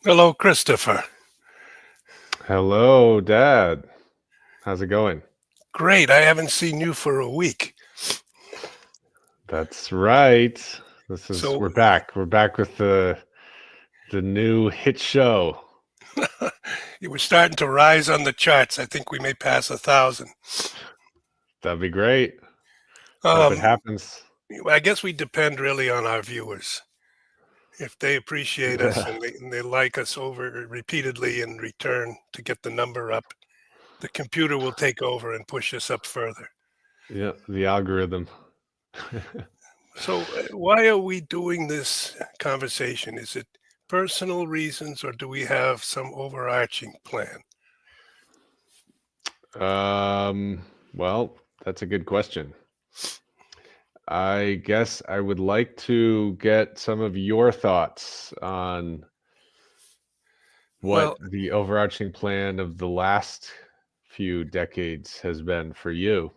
Hello, Christopher. Hello, Dad. How's it going? Great. I haven't seen you for a week. That's right. So We're back. We're back with the new hit show. you were starting to rise on the charts. I think we may pass 1,000. That'd be great. Hope it Um, happens. I guess we depend really on our viewers. If they appreciate us Yeah, and they like us over repeatedly in return to get the number up, the computer will take over and push us up further. yeah, the algorithm. So, why are we doing this conversation? Is it personal reasons or do we have some overarching plan? Um, well, that's a good question. I guess I would like to get some of your thoughts on what Well, the overarching plan of the last few decades has been for you.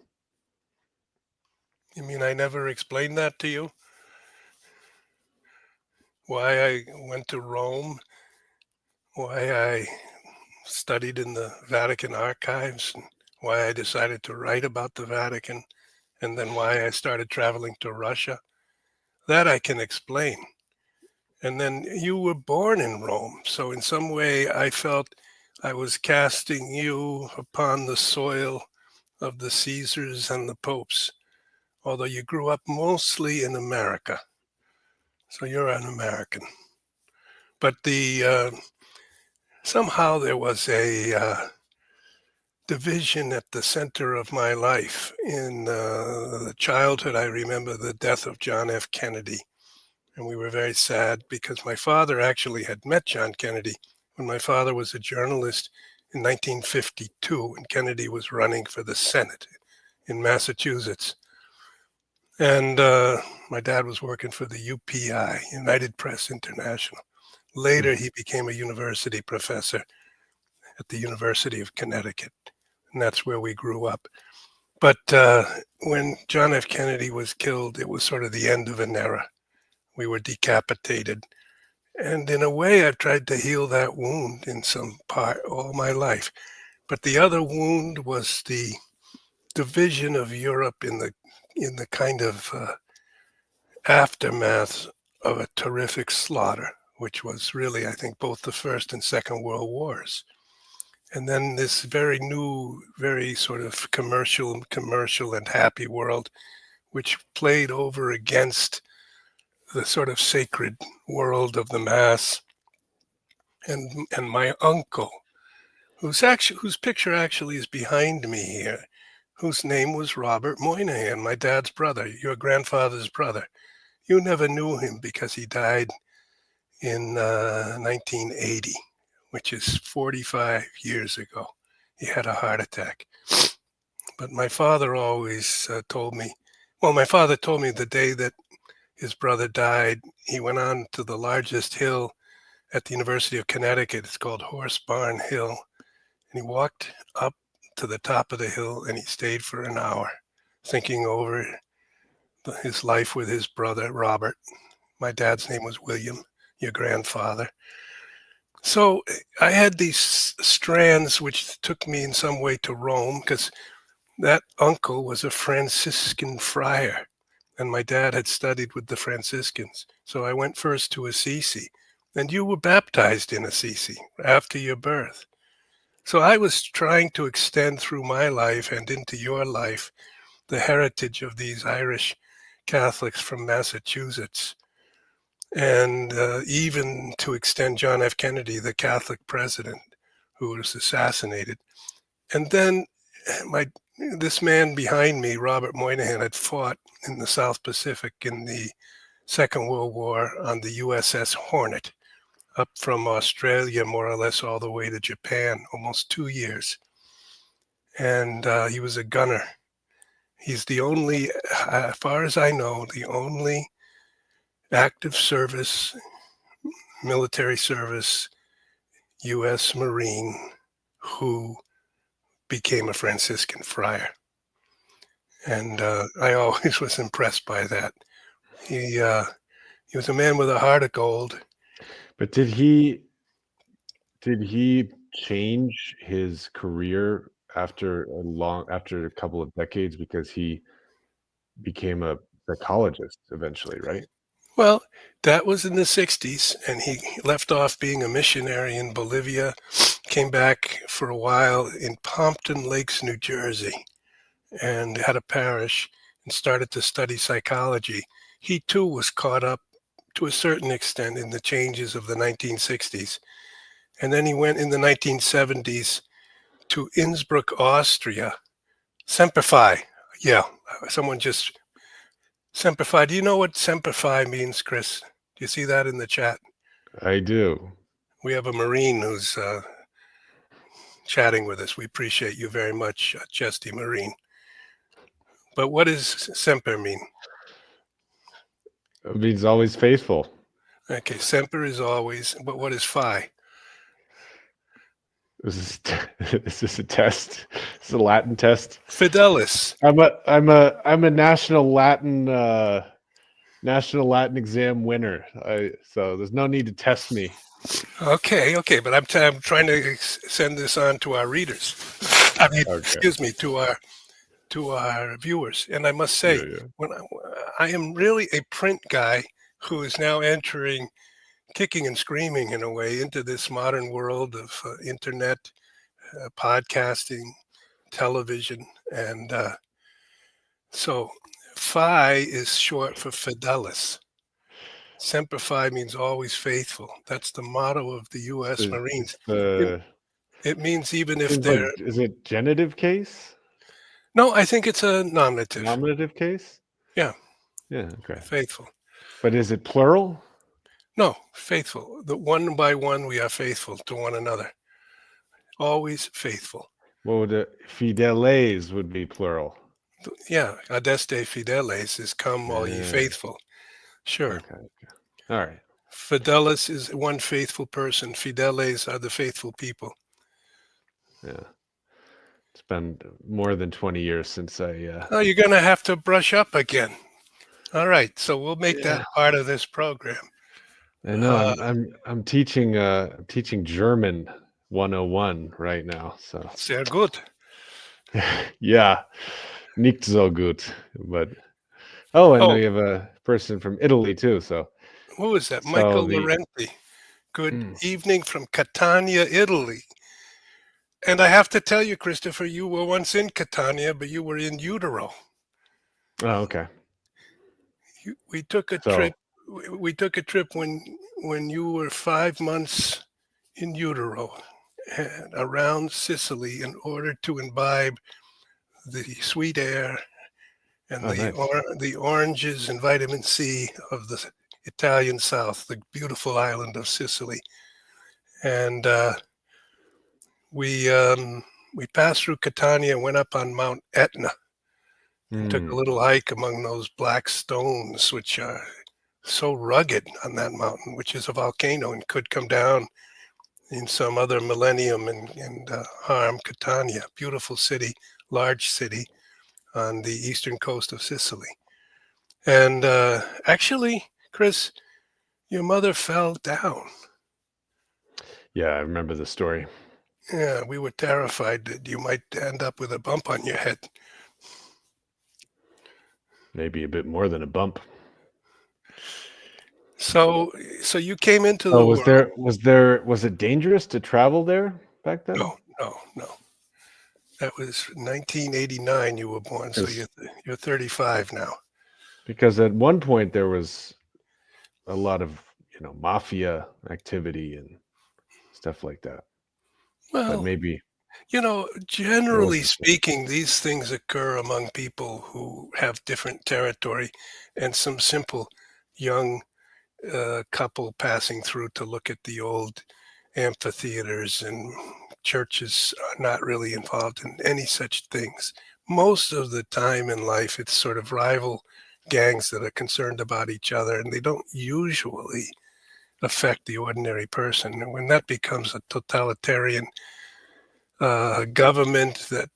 you mean I never explained that to you? Why I went to Rome, why I studied in the Vatican archives, and why I decided to write about the Vatican, and then why I started traveling to Russia. That I can explain. And then you were born in Rome. So, in some way, I felt I was casting you upon the soil of the Caesars and the popes, although you grew up mostly in America. So, you're an American. But somehow there was a division at the center of my life. In childhood, I remember the death of John F. Kennedy, and we were very sad because my father actually had met John Kennedy when my father was a journalist in 1952, and Kennedy was running for the Senate in Massachusetts. And my dad was working for the UPI, United Press International. Later, Mhm. he became a university professor at the University of Connecticut, and that's where we grew up. But when John F. Kennedy was killed, it was sort of the end of an era. We were decapitated. And in a way, I've tried to heal that wound in some part all my life. But the other wound was the division of Europe in the kind of aftermath of a terrific slaughter, which was really, I think, both the First and Second World Wars. And then this very new, very sort of commercial and happy world, which played over against the sort of sacred world of the mass. And my uncle, whose picture actually is behind me here, whose name was Robert Moynihan, my dad's brother, your grandfather's brother. You never knew him because he died in 1980, which is 45 years ago. He had a heart attack. But my father always told me, well, my father told me the day that his brother died, he went on to the largest hill at the University of Connecticut. It's called Horse Barn Hill. And he walked up to the top of the hill and he stayed for an hour thinking over his life with his brother, Robert. My dad's name was William, your grandfather. So I had these strands which took me in some way to Rome because that uncle was a Franciscan friar, and my dad had studied with the Franciscans. So I went first to Assisi, and you were baptized in Assisi after your birth. So I was trying to extend through my life and into your life the heritage of these Irish Catholics from Massachusetts, and even to extend John F. Kennedy, the Catholic president who was assassinated. And then my this man behind me, Robert Moynihan, had fought in the South Pacific in the Second World War on the USS Hornet, up from Australia, more or less, all the way to Japan, almost 2 years. And he was a gunner. He's the only, as far as I know, the only active service, military service U.S. Marine who became a Franciscan friar. And I always was impressed by that. He, uh, he was a man with a heart of gold. But did he? Did he change his career after a couple of decades because he became a psychologist eventually, right? Well, that was in the 60s, and he left off being a missionary in Bolivia, came back for a while in Pompton Lakes, New Jersey, and had a parish and started to study psychology. He too was caught up to a certain extent in the changes of the 1960s. And then he went in the 1970s to Innsbruck, Austria. Semper Fi. Yeah, someone just Semper Fi. Do you know what Semper Fi means, Chris? Do you see that in the chat? I do. We have a Marine who's chatting with us. We appreciate you very much, Chesty Marine. But what does Semper mean? It means always faithful. Okay, Semper is always, but what is Phi? This is is this a test? This is a Latin test. Fidelis. I'm a national Latin exam winner. So there's no need to test me. Okay, but I'm trying to send this on to our readers. I mean, Okay. excuse me, to our viewers. And I must say, Yeah. when I am really a print guy who is now entering, kicking and screaming in a way, into this modern world of internet, podcasting, television, and so Phi is short for Fidelis. Semper Fi means always faithful. That's the motto of the U.S. Marines. It's the It means even if seems like, they're is it genitive case? no, I think it's a nominative. Nominative case? Yeah, Yeah, okay. faithful. But is it plural? No, faithful. The one by one we are faithful to one another. Always faithful. What would fideles would be plural? Yeah, adeste fideles is come all ye Yeah. faithful. Sure. Okay. All right. Fidelis is one faithful person. Fideles are the faithful people. Yeah. It's been more than 20 years since I Oh, you're going to have to brush up again. All right, so we'll make Yeah. that part of this program. I know I'm teaching German 101 right now. So Sehr gut. yeah, nicht so gut. But and Oh, we have a person from Italy too. So who is that? so Michael the Laurenti. Good Mm. evening from Catania, Italy. And I have to tell you, Christopher, you were once in Catania, but you were in utero. Oh, okay. We took a So trip. We took a trip when you were 5 months in utero and around Sicily in order to imbibe the sweet air and oh, nice. the oranges and vitamin C of the Italian South, the beautiful island of Sicily. And we passed through Catania, went up on Mount Etna, and took a Mm. little hike among those black stones, which are so rugged on that mountain, which is a volcano and could come down in some other millennium and harm Catania. Beautiful city, large city on the eastern coast of Sicily. And actually, Chris, your mother fell down. Yeah, I remember the story. Yeah, we were terrified that you might end up with a bump on your head. Maybe a bit more than a bump. So you came into the Oh, world. was it dangerous to travel there back then? No. That was 1989 you were born, so you're 35 now. Because at one point there was a lot of, mafia activity and stuff like that. But Well, maybe generally wasn't so. speaking, these things occur among people who have different territory and some simple young couple passing through to look at the old amphitheaters and churches are not really involved in any such things. Most of the time in life, it's sort of rival gangs that are concerned about each other, and they don't usually affect the ordinary person. And when that becomes a totalitarian government that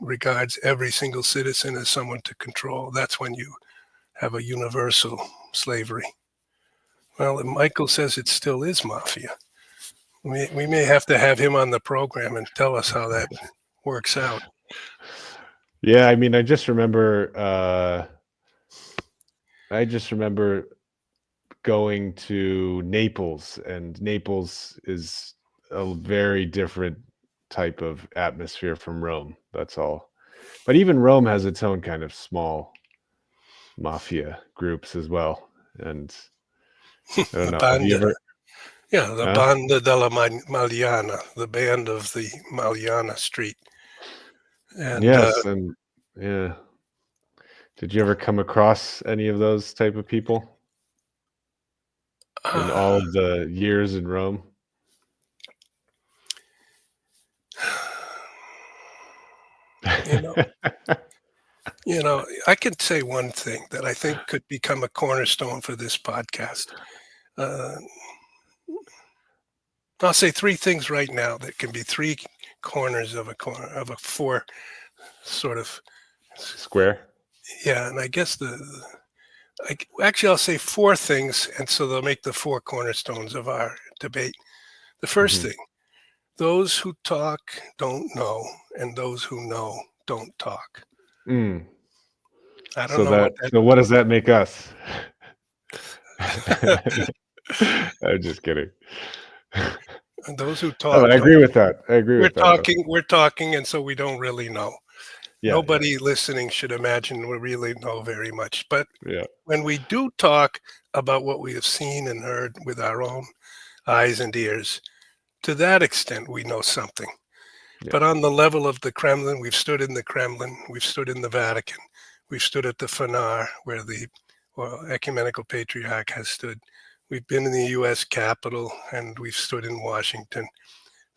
regards every single citizen as someone to control, that's when you have a universal slavery. Well, Michael says it still is mafia. We may have to have him on the program and tell us how that works out. Yeah, I mean, I just remember going to Naples, and Naples is a very different type of atmosphere from Rome. That's all. But even Rome has its own kind of small mafia groups as well. And I don't The know. Have you banda, ever? yeah, the Huh? Banda della Magliana, the band of the Magliana Street. And Yes, and yeah. Did you ever come across any of those type of people in all of the years in Rome? you know, I could say one thing that I think could become a cornerstone for this podcast. Uh, I'll say three things right now that can be three corners of a four sort of. Square? Yeah, and I guess actually I'll say four things, and so they'll make the four cornerstones of our debate. The first Mhm. thing: those who talk don't know, and those who know don't talk. Mm. I don't So know what so what does that make us? I'm just kidding. those who Oh, talk but I don't. agree with that. I agree We're with that, though. talking, we're talking, and so we don't really know. Yeah, yeah, Nobody listening should imagine we really know very much. But yeah, when we do talk about what we have seen and heard with our own eyes and ears, to that extent, we know something. yeah, But on the level of the Kremlin, we've stood in the Kremlin, we've stood in the Vatican, we've stood at the Phanar, where the ecumenical patriarch has stood. We've been in the U.S. Capitol, and we've stood in Washington.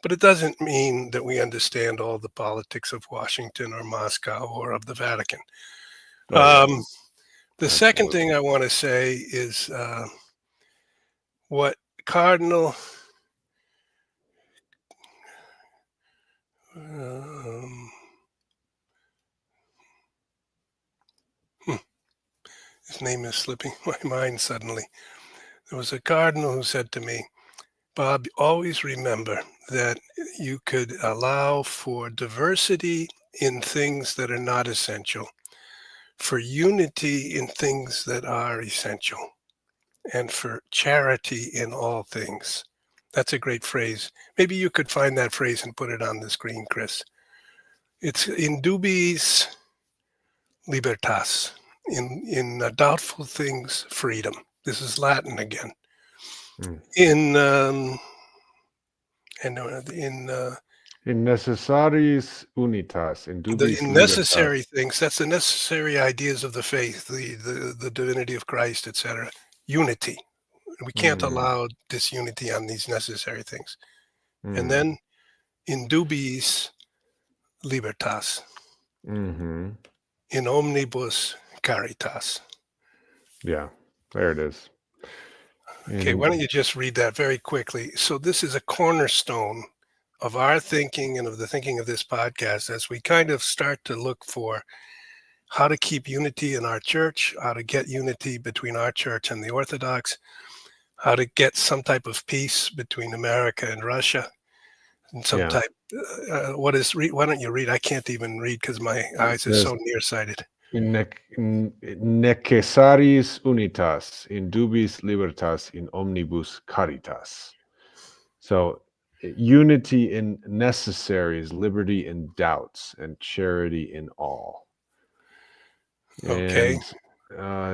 But it doesn't mean that we understand all the politics of Washington or Moscow or of the Vatican. oh, yeah, Um, the second absolutely. thing I want to say is what Cardinal um, hmm, his name is slipping my mind suddenly. There was a cardinal who said to me, Bob, always remember that you could allow for diversity in things that are not essential, for unity in things that are essential, and for charity in all things. That's a great phrase. Maybe you could find that phrase and put it on the screen, Chris. It's in dubiis libertas, in doubtful things, freedom. This is Latin again. Mm. In and in In necessaris unitas, in the dubis in libertas. necessary things, that's the necessary ideas of the faith, the divinity of Christ, etc. Unity. We can't Mm, allow disunity on these necessary things. And mm, then in dubiis libertas, mhm. in omnibus caritas. Yeah, there it is. Okay, why don't And you just read that very quickly? So this is a cornerstone of our thinking and of the thinking of this podcast as we kind of start to look for how to keep unity in our church, how to get unity between our church and the Orthodox, how to get some type of peace between America and Russia, and some yeah, type. Why don't you read? I can't even read because my it eyes are says so nearsighted. in necessaris unitas, in dubis libertas, in omnibus caritas. So unity in necessaries, liberty in doubts, and charity in all. Okay, And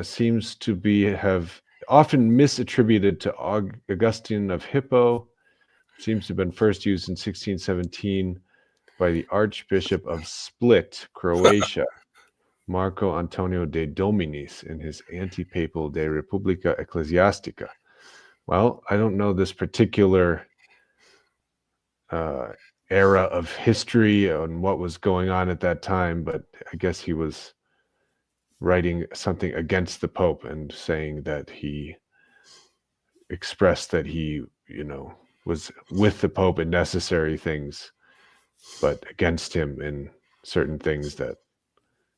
seems to be have often misattributed to Augustine of Hippo. Seems to have been first used in 1617 by the Archbishop of Split, Croatia, Marco Antonio de Dominis, in his Antipapal De Republica Ecclesiastica. Well, I don't know this particular uh, era of history and what was going on at that time, but I guess he was writing something against the Pope and saying that he expressed that he, was with the Pope in necessary things, but against him in certain things that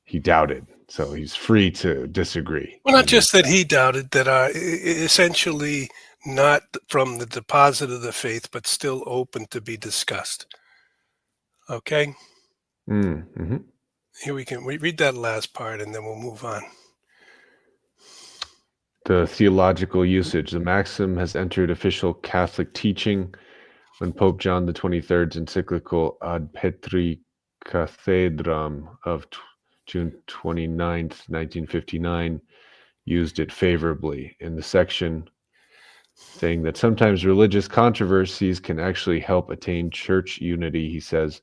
he doubted. So he's free to disagree. well, I not mean, just that he doubted that. Essentially, not from the deposit of the faith, but still open to be discussed. Okay? Mm-hmm. Here we read that last part and then we'll move on. The theological usage. The maxim has entered official Catholic teaching when Pope John the 23rd's encyclical Ad Petri Cathedram of June 29th, 1959, used it favorably in the section saying that sometimes religious controversies can actually help attain church unity. He says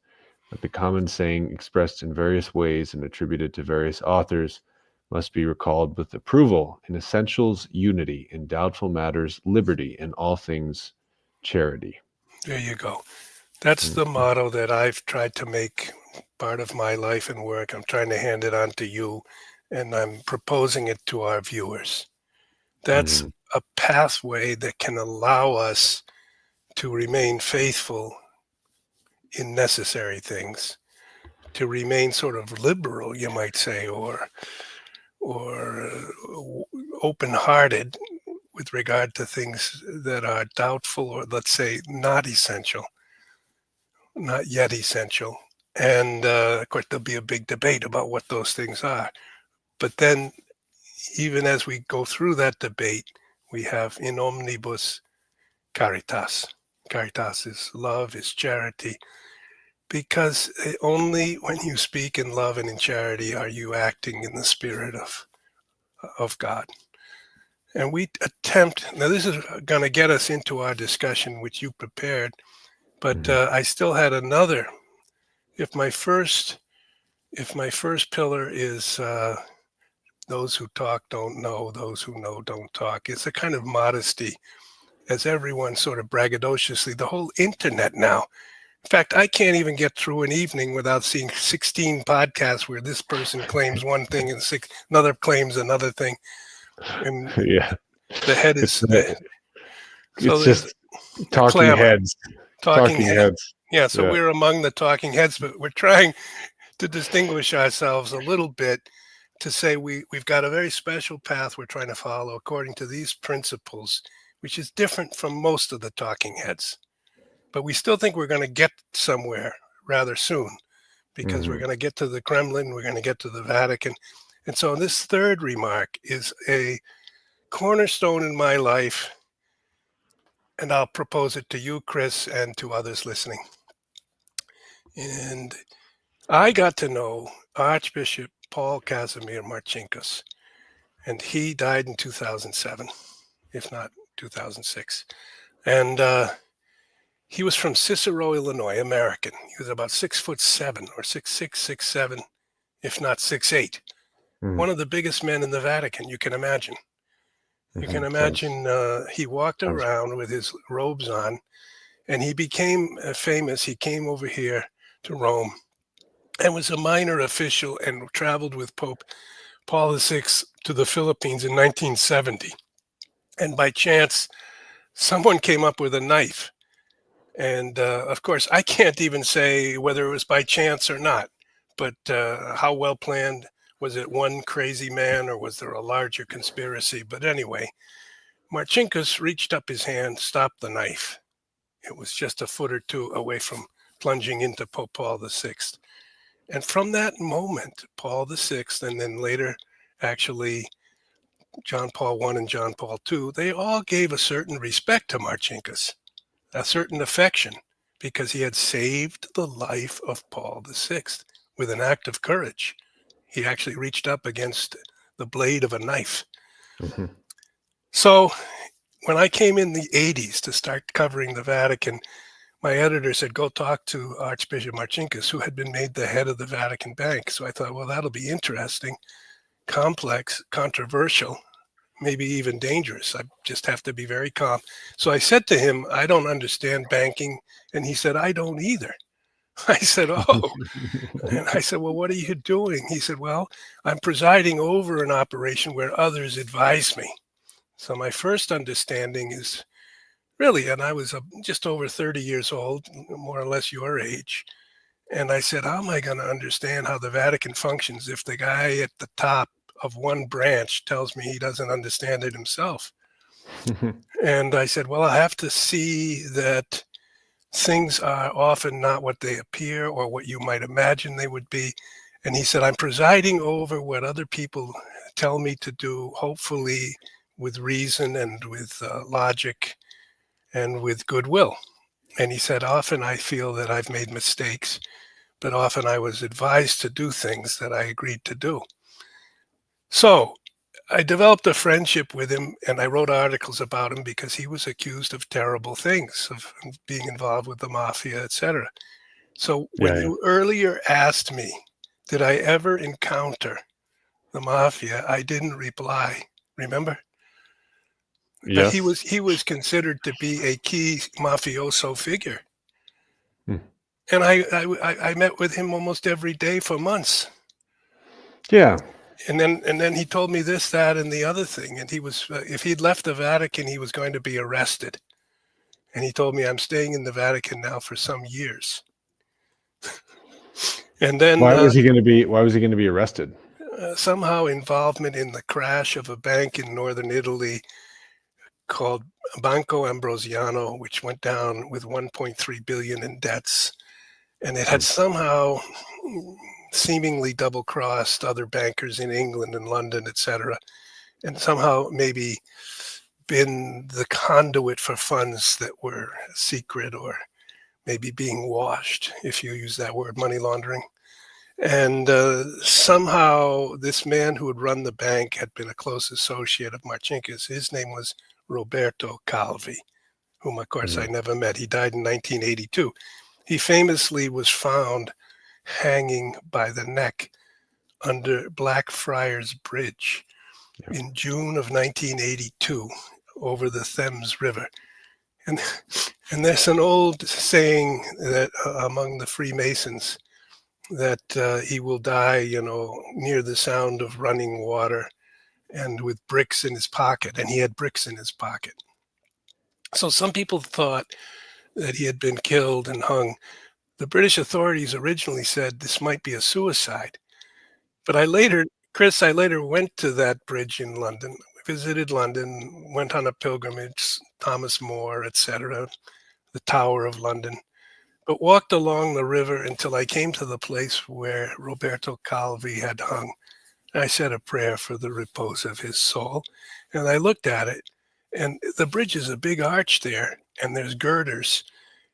that the common saying expressed in various ways and attributed to various authors must be recalled with approval. In essentials, unity; in doubtful matters, liberty; in all things, charity. There you go. That's the motto that I've tried to make part of my life and work. I'm trying to hand it on to you, and I'm proposing it to our viewers. That's a pathway that can allow us to remain faithful in necessary things, to remain sort of liberal, you might say, or open-hearted with regard to things that are doubtful or, let's say, not essential, not yet essential. And of course, there'll be a big debate about what those things are. But then, even as we go through that debate, we have in omnibus caritas. Caritas is love, is charity, because only when you speak in love and in charity are you acting in the spirit of God. And we attempt, now this is going to get us into our discussion, which you prepared, but I still had another. If my first pillar is those who talk don't know, those who know don't talk, it's a kind of modesty, as everyone sort of braggadociously, the whole internet now. In fact, I can't even get through an evening without seeing 16 podcasts where this person claims one thing and another claims another thing. And Yeah, the head is it's just talking heads. Talking heads. Yeah, so we're among the talking heads, but we're trying to distinguish ourselves a little bit to say we've got a very special path we're trying to follow according to these principles, which is different from most of the talking heads. But we still think we're going to get somewhere rather soon, because we're going to get to the Kremlin, we're going to get to the Vatican. And so this third remark is a cornerstone in my life, and I'll propose it to you, Chris, and to others listening. And I got to know Archbishop Paul Casimir Marcinkus, and he died in 2007, if not 2006. And he was from Cicero, Illinois, American. He was about 6'7" or 6'6", 6'7", if not 6'8". One of the biggest men in the Vatican, you can imagine. You can imagine he walked around with his robes on, and he became famous. He came over here to Rome and was a minor official and traveled with Pope Paul VI to the Philippines in 1970. And by chance, someone came up with a knife. And of course, I can't even say whether it was by chance or not, but how well planned. Was it one crazy man or was there a larger conspiracy? But anyway, Marcinkus reached up his hand, stopped the knife. It was just a foot or two away from plunging into Pope Paul VI. And from that moment, Paul VI, and then later, actually, John Paul I and John Paul II, they all gave a certain respect to Marcinkus, a certain affection, because he had saved the life of Paul VI with an act of courage. He actually reached up against the blade of a knife. So when I came in the 80s to start covering the Vatican, my editor said, go talk to Archbishop Marcinkus, who had been made the head of the Vatican Bank. So I thought, well, that'll be interesting, complex, controversial, maybe even dangerous. I just have to be very calm. So I said to him, I don't understand banking. And he said, I don't either. I said, oh. And I said, well, what are you doing? He said, well, I'm presiding over an operation where others advise me. So my first understanding is really, and I was just over 30 years old, more or less your age. And I said, how am I going to understand how the Vatican functions if the guy at the top of one branch tells me he doesn't understand it himself? And I said, well, I have to see that things are often not what they appear or what you might imagine they would be. And he said, I'm presiding over what other people tell me to do, hopefully with reason and with logic and with goodwill. And he said, often I feel that I've made mistakes, but often I was advised to do things that I agreed to do. So I developed a friendship with him, and I wrote articles about him because he was accused of terrible things, of being involved with the mafia, etc. So when Yeah, yeah. you earlier asked me, did I ever encounter the mafia, I didn't reply. Remember? But he Yes. was he was considered to be a key mafioso figure, Hmm. and I met with him almost every day for months. Yeah. And then he told me this, that, and the other thing. And he was if he'd left the Vatican, he was going to be arrested. And he told me, I'm staying in the Vatican now for some years. And then Why was he going to be arrested? somehow involvement in the crash of a bank in northern Italy called Banco Ambrosiano, which went down with 1.3 billion in debts, and it had Hmm. somehow seemingly double-crossed other bankers in England and London, etc., and somehow maybe been the conduit for funds that were secret or maybe being washed, if you use that word, money laundering. And somehow this man who had run the bank had been a close associate of Marcinkus. His name was Roberto Calvi, whom, of course, I Hmm. never met. He died in 1982. He famously was found hanging by the neck under Blackfriars Bridge Yeah. in June of 1982 over the Thames River. And, and there's an old saying that among the Freemasons that he will die, near the sound of running water and with bricks in his pocket. And he had bricks in his pocket. So some people thought that he had been killed and hung. The British authorities originally said this might be a suicide. But Chris, I later went to that bridge in London, visited London, went on a pilgrimage, Thomas More, etc., the Tower of London, but walked along the river until I came to the place where Roberto Calvi had hung. I said a prayer for the repose of his soul, and I looked at it, and the bridge is a big arch there, and there's girders,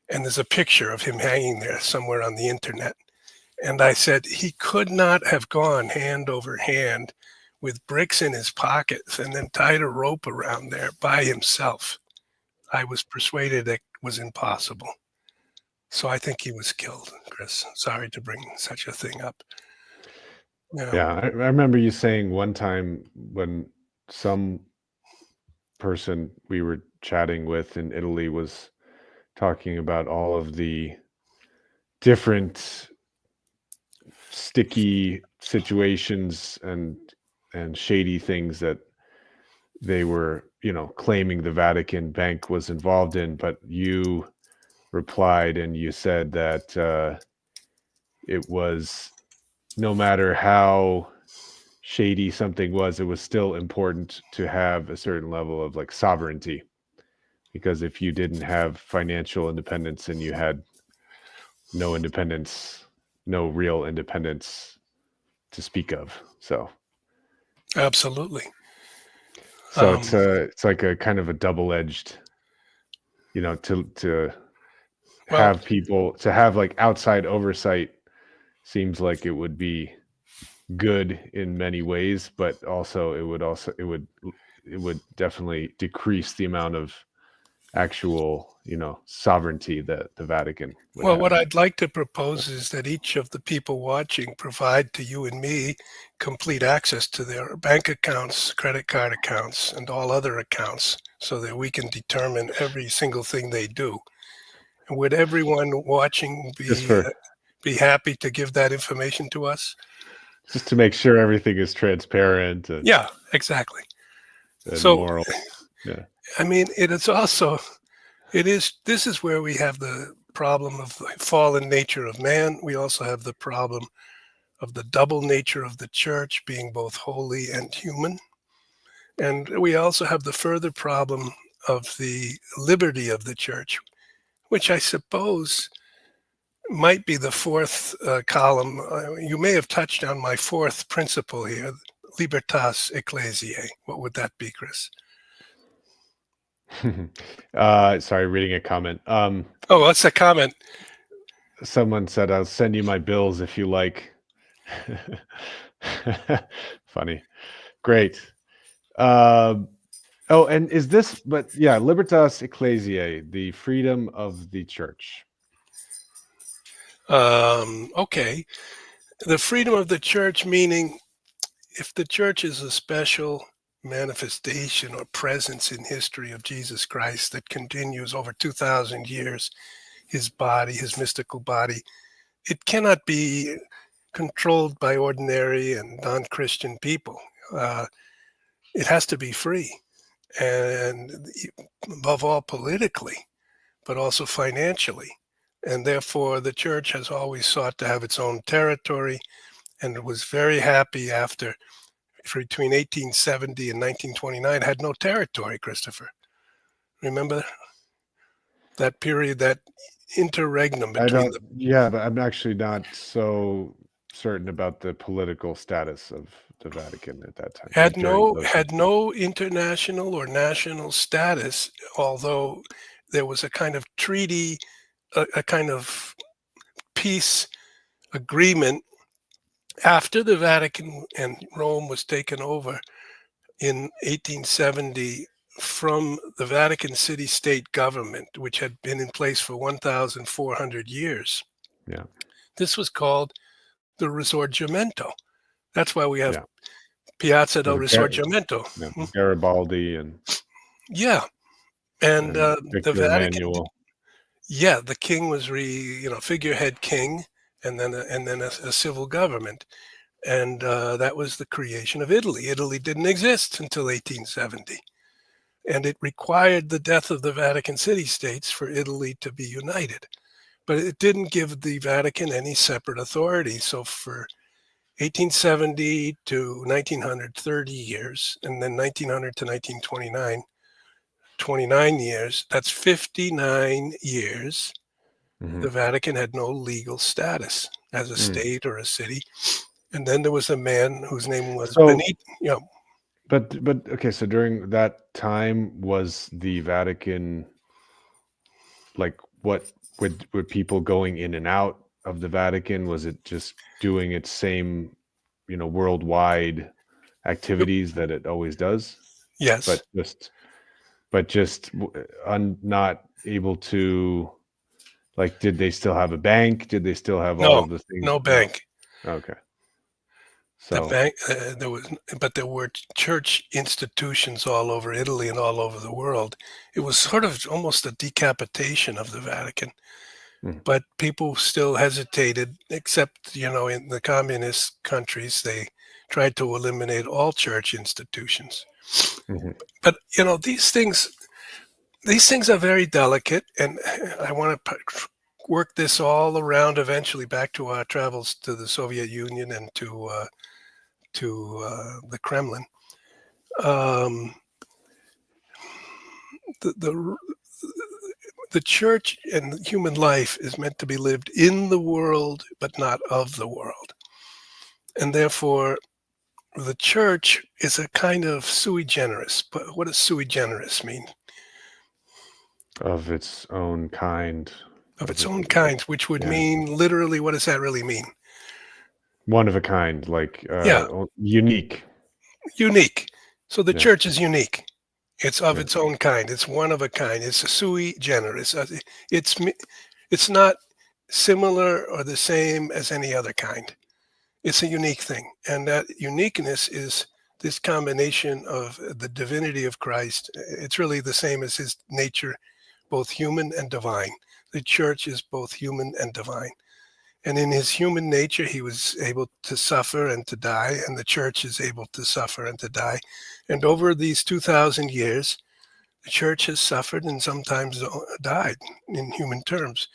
and there's a picture of him hanging there somewhere on the internet. And I said, he could not have gone hand over hand with bricks in his pockets and then tied a rope around there by himself. I was persuaded it was impossible. So I think he was killed, Chris. Sorry to bring such a thing up. Yeah. Yeah. I remember you saying one time when some person we were chatting with in Italy was talking about all of the different sticky situations and shady things that they were, claiming the Vatican Bank was involved in, but you replied and you said that it was no matter how shady something was, it was still important to have a certain level of like sovereignty. Because if you didn't have financial independence and you had no independence, no real independence to speak of. Absolutely. So it's like a kind of a double-edged, to Well, have people to have like outside oversight seems like it would be good in many ways, but also it would definitely decrease the amount of actual, sovereignty that the Vatican would well, what have. I'd like to propose is that each of the people watching provide to you and me complete access to their bank accounts, credit card accounts, and all other accounts so that we can determine every single thing they do. Would everyone watching Just be happy to give that information to us? just to make sure everything is transparent Yeah, exactly. and So, moral. Yeah. I mean, this is where we have the problem of the fallen nature of man. We also have the problem of the double nature of the church being both holy and human. And we also have the further problem of the liberty of the church, which I suppose might be the fourth column. You may have touched on my fourth principle here, libertas ecclesiae. What would that be, Chris? Sorry, reading a comment. Oh, what's a comment? Someone said, "I'll send you my bills if you like." Funny. Great. Oh, and is this, but yeah, libertas ecclesiae, the freedom of the church. Okay. The freedom of the church, meaning if the church is a special manifestation or presence in history of Jesus Christ that continues over 2,000 years, his body, his mystical body, it cannot be controlled by ordinary and non-Christian people. It has to be free, and above all politically, but also financially. And therefore, the church has always sought to have its own territory, and was very happy after, between 1870 and 1929, had no territory, Christopher. Remember that period, that interregnum I between don't, the yeah, but I'm actually not so certain about the political status of the Vatican at that time, like during those had no international or national status, although there was a kind of treaty, a kind of peace agreement after the Vatican and Rome was taken over in 1870 from the Vatican City State government, which had been in place for 1,400 years. Yeah. This was called the Risorgimento. That's why we have Yeah. Piazza del With Gar- Risorgimento. yeah, Garibaldi and Yeah. And the Victor Vatican, Emmanuel. yeah, the king was figurehead king, and then a civil government. And that was the creation of Italy. Italy didn't exist until 1870. And it required the death of the Vatican City States for Italy to be united. But it didn't give the Vatican any separate authority. So for 1870 to 1900, 30 years, and then 1900 to 1929, 29 years, that's 59 years, the Vatican had no legal status as a state or a city. And then there was a man whose name was So, Benito. but okay, so during that time, was the Vatican, like, what were people going in and out of the Vatican? Was it just doing its same, worldwide activities that it always does, Yes. but just not able to, like, did they still have a bank? Did they still have all No, of the things? no bank. Okay. The So, bank, there were church institutions all over Italy and all over the world. It was sort of almost a decapitation of the Vatican, but people still hesitated, except, in the communist countries, they tried to eliminate all church institutions. But, these things are very delicate, and I want to work this all around eventually back to our travels to the Soviet Union and to the Kremlin. The church and human life is meant to be lived in the world, but not of the world. And therefore, the church is a kind of sui generis. But what does sui generis mean? of its own kind. Of its own kind, which would mean literally, what does that really mean? One of a kind, like unique. Unique. So the church is unique. It's of its own kind. It's one of a kind. It's a sui generis. It's not similar or the same as any other kind. It's a unique thing. And that uniqueness is this combination of the divinity of Christ. It's really the same as his nature, both human and divine. The church is both human and divine. And in his human nature, he was able to suffer and to die, and the church is able to suffer and to die. And over these 2,000 years, the church has suffered and sometimes died in human terms.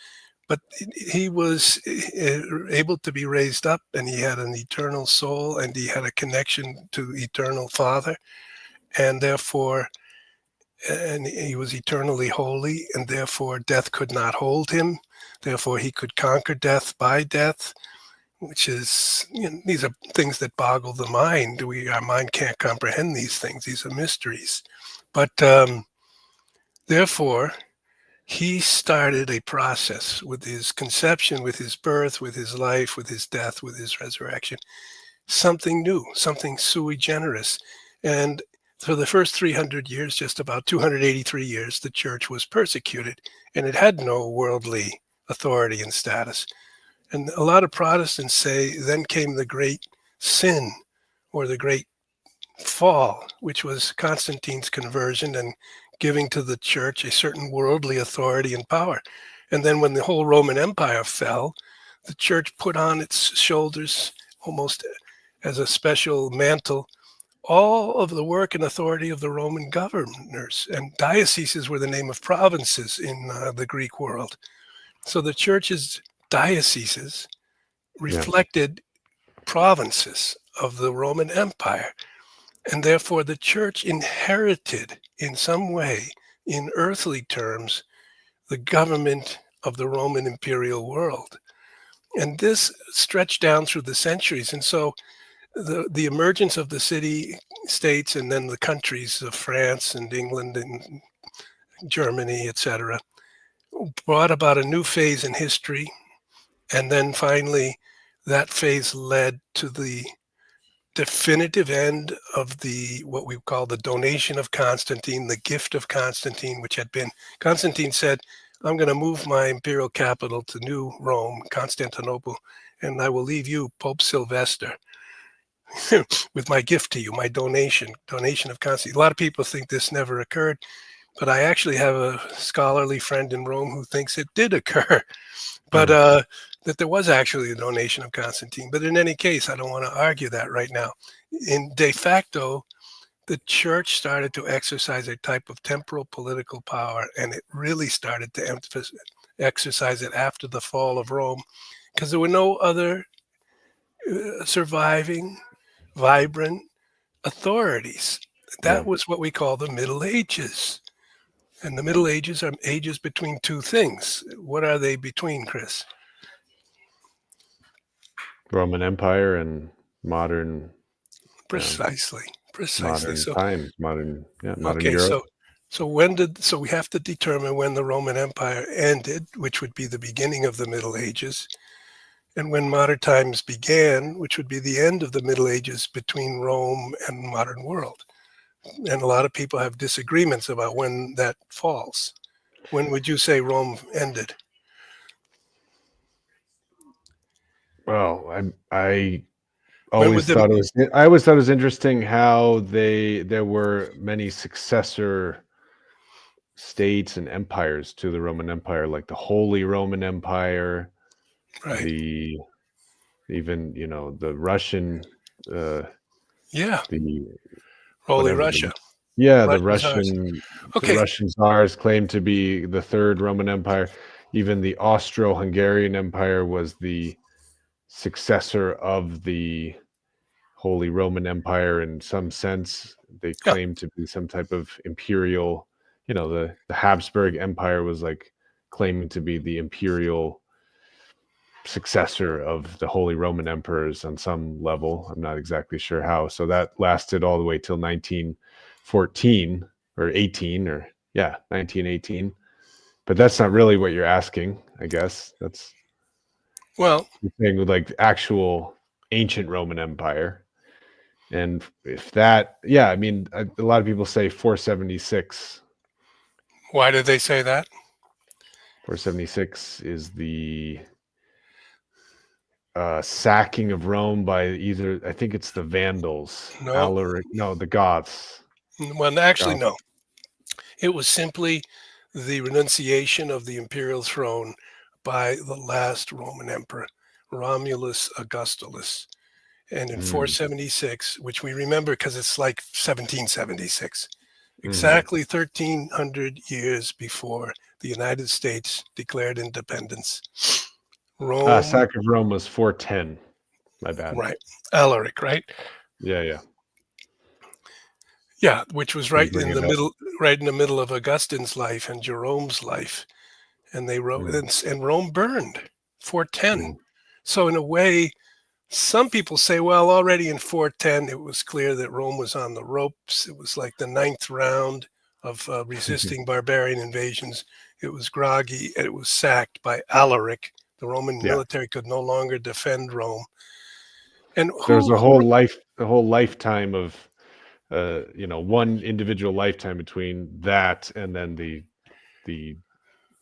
But he was able to be raised up, and he had an eternal soul, and he had a connection to eternal Father. and therefore, and he was eternally holy, and therefore death could not hold him. Therefore, he could conquer death by death, which is, these are things that boggle the mind. Our mind can't comprehend these things. These are mysteries. But therefore, he started a process with his conception, with his birth, with his life, with his death, with his resurrection, something new, something sui generis. And for the first 300 years, just about 283 years, the church was persecuted, and it had no worldly authority and status. And a lot of Protestants say then came the great sin, or the great fall, which was Constantine's conversion and giving to the church a certain worldly authority and power. And then when the whole Roman Empire fell, the church put on its shoulders, almost as a special mantle, all of the work and authority of the Roman governors. And dioceses were the name of provinces in the Greek world. So the church's dioceses reflected provinces of the Roman Empire. And therefore, the church inherited in some way, in earthly terms, the government of the Roman imperial world. And this stretched down through the centuries. And so the emergence of the city states and then the countries of France and England and Germany, etc., brought about a new phase in history. And then finally, that phase led to the definitive end of the what we call the donation of Constantine, the gift of Constantine, which had been, Constantine said, I'm going to move my imperial capital to New Rome, Constantinople, and I will leave you, Pope Sylvester, with my gift to you, my donation of Constantine. A lot of people think this never occurred, but I actually have a scholarly friend in Rome who thinks it did occur. But that there was actually a donation of Constantine. But in any case, I don't want to argue that right now. In de facto, the church started to exercise a type of temporal political power, and it really started to exercise it after the fall of Rome, because there were no other surviving, vibrant authorities. That was what we call the Middle Ages. And the Middle Ages are ages between two things. What are they between, Chris? Roman Empire and modern Precisely. modern So times, modern okay, Europe. so we have to determine when the Roman Empire ended, which would be the beginning of the Middle Ages, and when modern times began, which would be the end of the Middle Ages between Rome and the modern world. And a lot of people have disagreements about when that falls. When would you say Rome ended? Well, I When would always thought it was interesting how there were many successor states and empires to the Roman Empire, like the Holy Roman Empire, right? the even the Russian, Yeah, the Holy whatever Russia, the Russian czars. Okay, Russian czars claimed to be the third Roman Empire. Even the Austro-Hungarian Empire was the successor of the Holy Roman Empire in some sense. They yeah, claimed to be some type of imperial, the Habsburg Empire was like claiming to be the imperial successor of the Holy Roman emperors on some level. I'm not exactly sure how. So that lasted all the way till 1914 or 18 or 1918. But that's not really what you're asking, I guess. That's well, saying with like the actual ancient Roman Empire. And if that, I mean, a lot of people say 476. why did they say that? 476 is the sacking of Rome by either, I think it's the Vandals, No, the Goths. well, actually, Goths. no. It was simply the renunciation of the imperial throne by the last Roman emperor, Romulus Augustulus. And in 476, which we remember because it's like 1776, exactly 1,300 years before the United States declared independence, Rome, Sack of Rome was 410. My bad. right, Alaric, right? Yeah. Yeah, which was When you bring it up. right in the middle of Augustine's life and Jerome's life, and they wrote, Mm, and Rome burned 410. mm, So in a way, some people say, well, already in 410, it was clear that Rome was on the ropes. It was like the ninth round of resisting barbarian invasions. It was groggy, and it was sacked by Alaric. The Roman yeah. military could no longer defend Rome. And There's who a whole lifetime of one individual lifetime between that and then the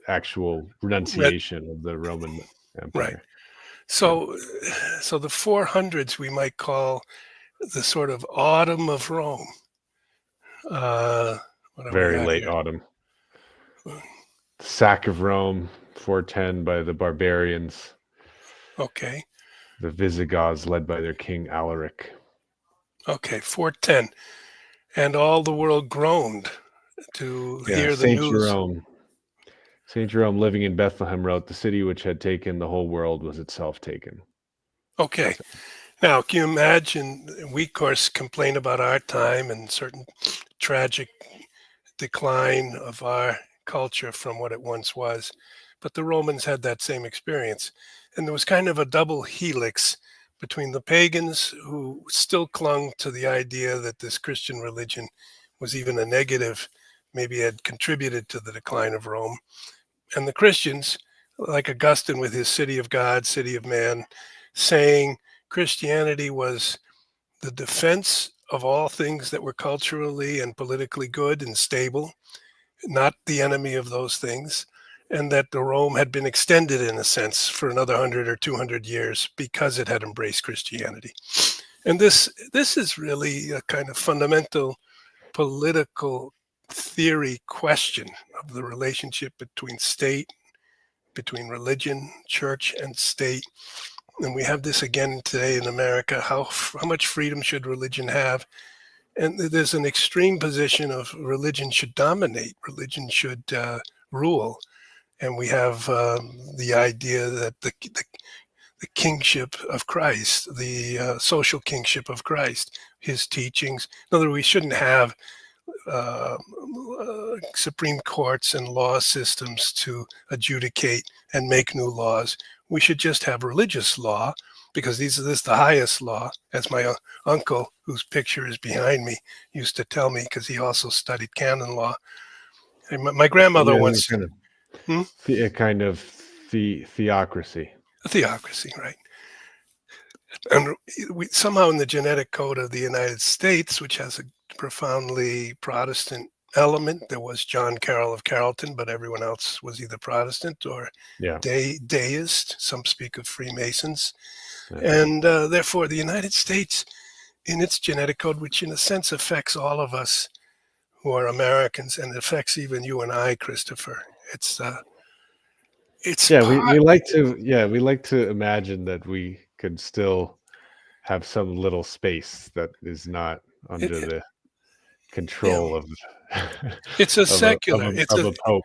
actual read renunciation of the Roman right? Empire. Yeah. So, so the 400s we might call the sort of autumn of Rome. Uh, what do we Very got late here? autumn. Sack of Rome, 410 by the barbarians, Okay, the Visigoths led by their king Alaric. okay, 410, and all the world groaned to Yeah, hear the Saint news. Jerome. Saint Jerome, living in Bethlehem, wrote, "The city which had taken the whole world was itself taken." Okay, So, now can you imagine? We, of course, complain about our time and certain tragic decline of our culture from what it once was. But the Romans had that same experience. And there was kind of a double helix between the pagans who still clung to the idea that this Christian religion was even a negative, maybe had contributed to the decline of Rome, and the Christians, like Augustine with his City of God, City of Man, saying Christianity was the defense of all things that were culturally and politically good and stable, not the enemy of those things, and that the Rome had been extended in a sense for another 100 or 200 years because it had embraced Christianity. And this is really a kind of fundamental political theory question of the relationship between religion, church, and state. And we have this again today in America. How much freedom should religion have? And there's an extreme position of religion should dominate, religion should rule, and we have the idea that the kingship of Christ, the social kingship of Christ, his teachings. In other words, we shouldn't have uh, supreme courts and law systems to adjudicate and make new laws. We should just have religious law because this is the highest law, as my uncle, whose picture is behind me, used to tell me because he also studied canon law. And my grandmother yeah, once, hmm? a kind of theocracy. A theocracy, right? And we somehow in the genetic code of the United States, which has a profoundly Protestant element, there was John Carroll of Carrollton, but everyone else was either Protestant or Yeah. deist. Some speak of Freemasons, Yeah. and therefore the United States, in its genetic code, which in a sense affects all of us who are Americans, and affects even you and I, Christopher. It's Yeah, part. we like to imagine that we could still have some little space that is not It, under it, the yeah, control of it's a secular. of a pope.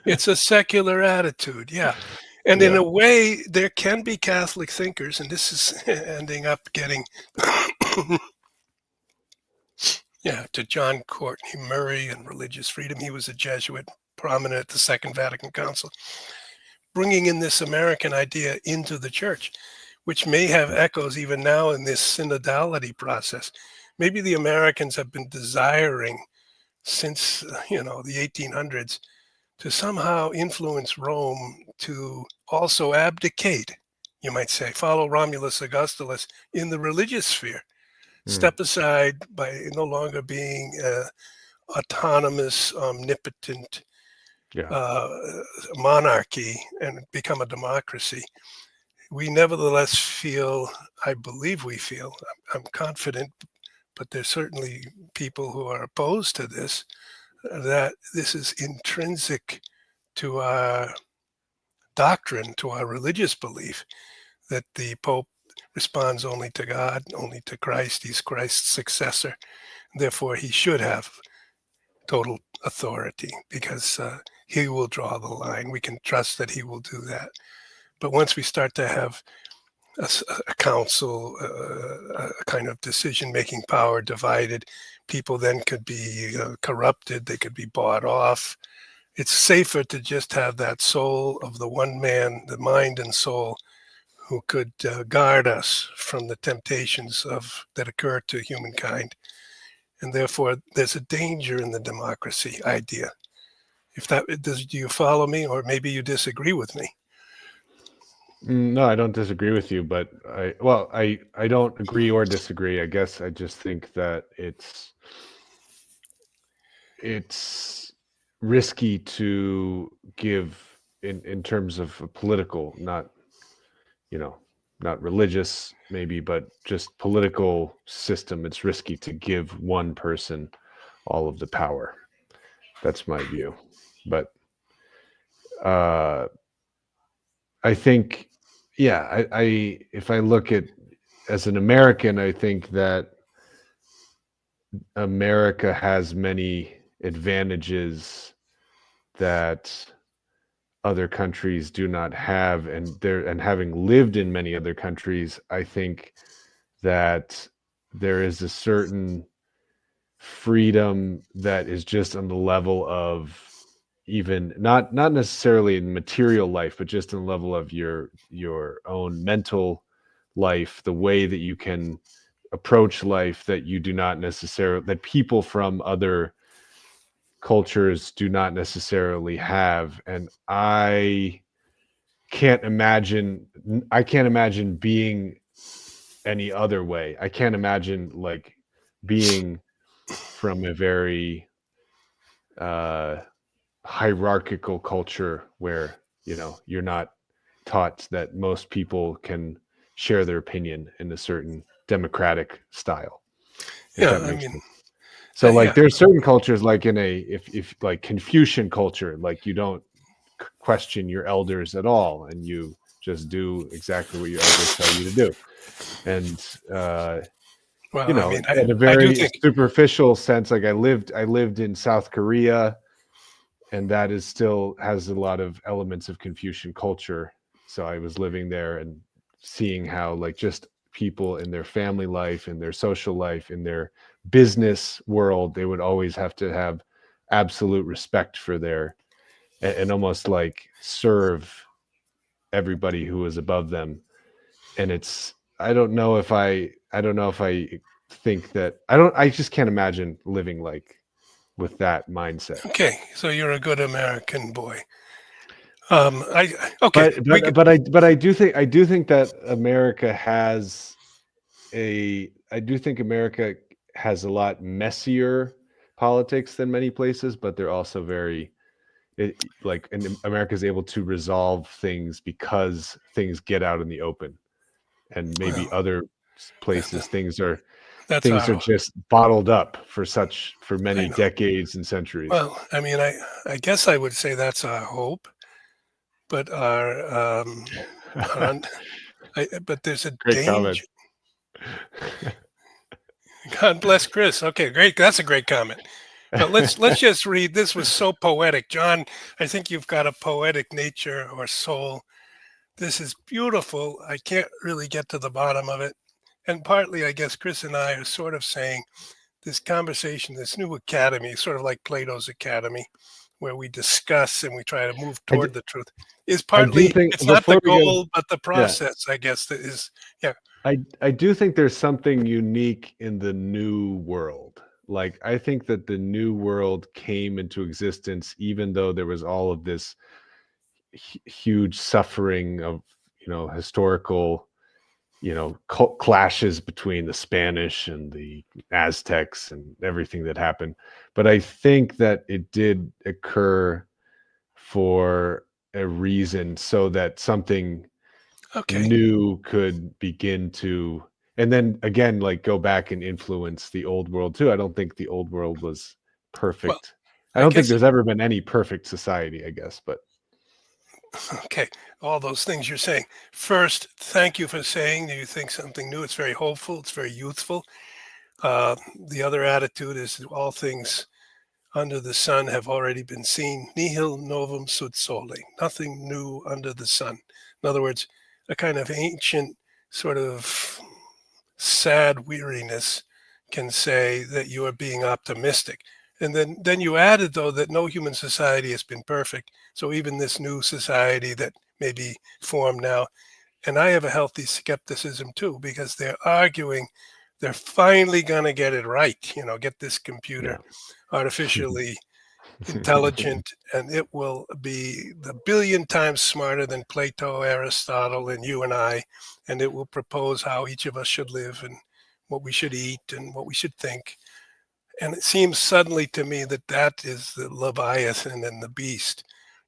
It's a secular attitude, yeah. And in Yeah. a way, there can be Catholic thinkers, and this is ending up getting, yeah, to John Courtney Murray and religious freedom. He was a Jesuit, prominent at the Second Vatican Council, bringing in this American idea into the church, which may have echoes even now in this synodality process. Maybe the Americans have been desiring since, the 1800s to somehow influence Rome to also abdicate, you might say, follow Romulus Augustulus in the religious sphere, Mm, step aside by no longer being autonomous, omnipotent yeah. uh, monarchy and become a democracy. We nevertheless feel, I believe we feel, I'm confident, but there's certainly people who are opposed to this, that this is intrinsic to our doctrine, to our religious belief, that the Pope responds only to God, only to Christ. He's Christ's successor. Therefore, he should have total authority because he will draw the line. We can trust that he will do that. But once we start to have a council, a kind of decision-making power divided. People then could be corrupted. They could be bought off. It's safer to just have that soul of the one man, the mind and soul, who could guard us from the temptations that occur to humankind. And therefore, there's a danger in the democracy idea. Do you follow me, or maybe you disagree with me? No, I don't disagree with you, but I don't agree or disagree. I guess I just think that it's risky to give in terms of a political, not not religious maybe, but just political system. It's risky to give one person all of the power. That's my view. But I think, yeah, I if I look at as an American, I think that America has many advantages that other countries do not have, and having lived in many other countries, I think that there is a certain freedom that is just on the level of, even not necessarily in material life, but just on the level of your own mental life, the way that you can approach life, that you do not necessarily, that people from other cultures do not necessarily have. And can't imagine I can't imagine being any other way. I can't imagine like being from a very hierarchical culture where you're not taught that most people can share their opinion in a certain democratic style, if Yeah, that I makes mean, sense. So like yeah, there's certain cultures, like in a if like Confucian culture, like you don't question your elders at all, and you just do exactly what your elders tell you to do. And well, I mean, in a I do very think, superficial sense, like I lived in South Korea, and that is still has a lot of elements of Confucian culture. So I was living there and seeing how like just people in their family life, in their social life, in their business world, they would always have to have absolute respect for their and almost like serve everybody who was above them. And I don't know if I think that I just can't imagine living like with that mindset. okay, so you're a good American boy. Okay, But we could, I do think that I do think America has a lot messier politics than many places, but they're also very and America is able to resolve things because things get out in the open, and maybe well, other that, places that's things are our, just bottled up for I many know. decades and centuries. Well, I mean, I guess I would say that's our hope, but our un, but there's a Great comment. danger. God bless Chris. Okay, great. That's a great comment. But let's just read. This was so poetic, John. I think you've got a poetic nature or soul. This is beautiful. I can't really get to the bottom of it, and partly, I guess, Chris and I are sort of saying this conversation, this new academy, sort of like Plato's academy, where we discuss and we try to move I do, toward the truth, is I do partly, think it's not the before we go, goal, but the yeah, process, I guess, that is, yeah. I do think there's something unique in the new world. Like I think that the new world came into existence even though there was all of this huge suffering of historical clashes between the Spanish and the Aztecs and everything that happened. But I think that it did occur for a reason, so that something Okay. new could begin to, and then again, like go back and influence the old world too. I don't think the old world was Well, perfect. I I don't think guess, there's ever been any perfect society, I guess, but okay, all those things you're saying. First, thank you for saying that you think something new. It's very hopeful, it's very youthful. The other attitude is that all things under the sun have already been seen. Nihil novum sut sole. Nothing new under the sun. In other words, a kind of ancient sort of sad weariness can say that you are being optimistic. And then you added, though, that no human society has been perfect. So even this new society that may be formed now, and I have a healthy skepticism too, because they're arguing they're finally going to get it right, get this computer Yeah. artificially intelligent, and it will be the billion times smarter than Plato, Aristotle, and you and I, and it will propose how each of us should live and what we should eat and what we should think. And it seems suddenly to me that that is the Leviathan and the beast,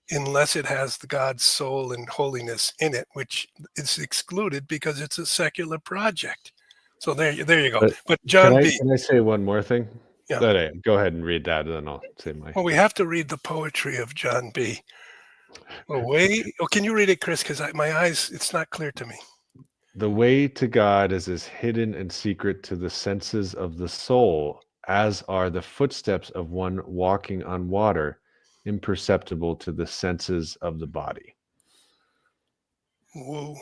unless it has the God's soul and holiness in it, which is excluded because it's a secular project. So there you go. But But can John I B. can I say one more thing? Yeah. No, no, go ahead and read that, and then I'll say my. Well, we have to read the poetry of John B. Away. Oh, can you read it, Chris? Because my eyes, it's not clear to me. The way to God is as hidden and secret to the senses of the soul as are the footsteps of one walking on water, imperceptible to the senses of the body. Whoa.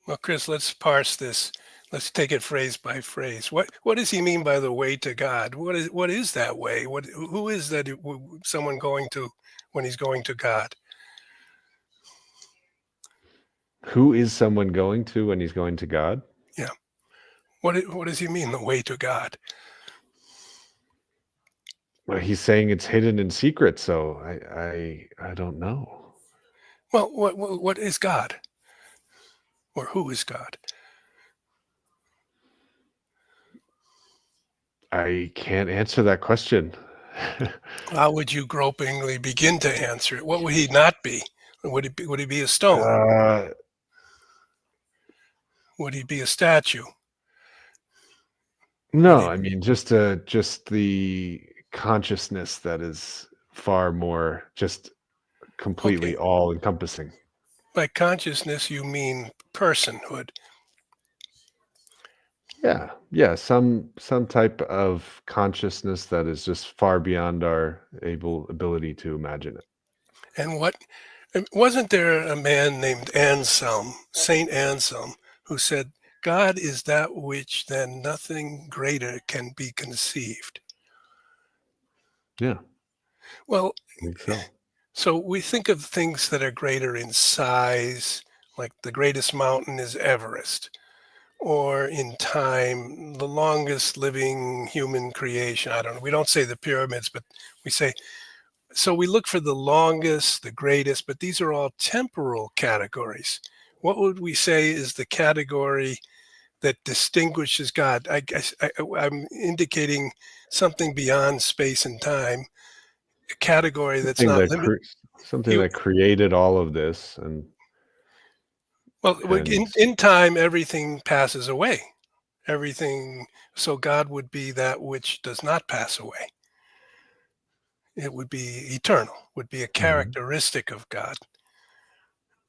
Well, Chris, let's parse this. Let's take it phrase by phrase. What does he mean by the way to God? What is that way? Who is that? Someone going to when he's going to God? Who is someone going to when he's going to God? Yeah. What does he mean the way to God? Well, he's saying it's hidden in secret, so I don't know. Well, what is God? Or who is God? I can't answer that question. How would you gropingly begin to answer it? What would he not be? Would he be a stone? uh, Would he be a statue? Would no, he I mean just the consciousness that is far more just okay. completely all encompassing. By consciousness you mean personhood. Yeah, yeah, some type of consciousness that is just far beyond our ability to imagine it. And wasn't there a man named Anselm, Saint Anselm, who said, God is that which then nothing greater can be conceived? Yeah, Well, I think so. so we think of things that are greater in size, like the greatest mountain is Everest, or in time, the longest living human creation. I don't know. We don't say the pyramids, but we say, so we look for the longest, the greatest, but these are all temporal categories. What would we say is the category that distinguishes God? I guess I'm indicating something beyond space and time, a category that's Something not that limited. something that created all of this Well, and in time, everything passes away. Everything. So God would be that which does not pass away. It would be eternal. Would be a Mhm. characteristic of God.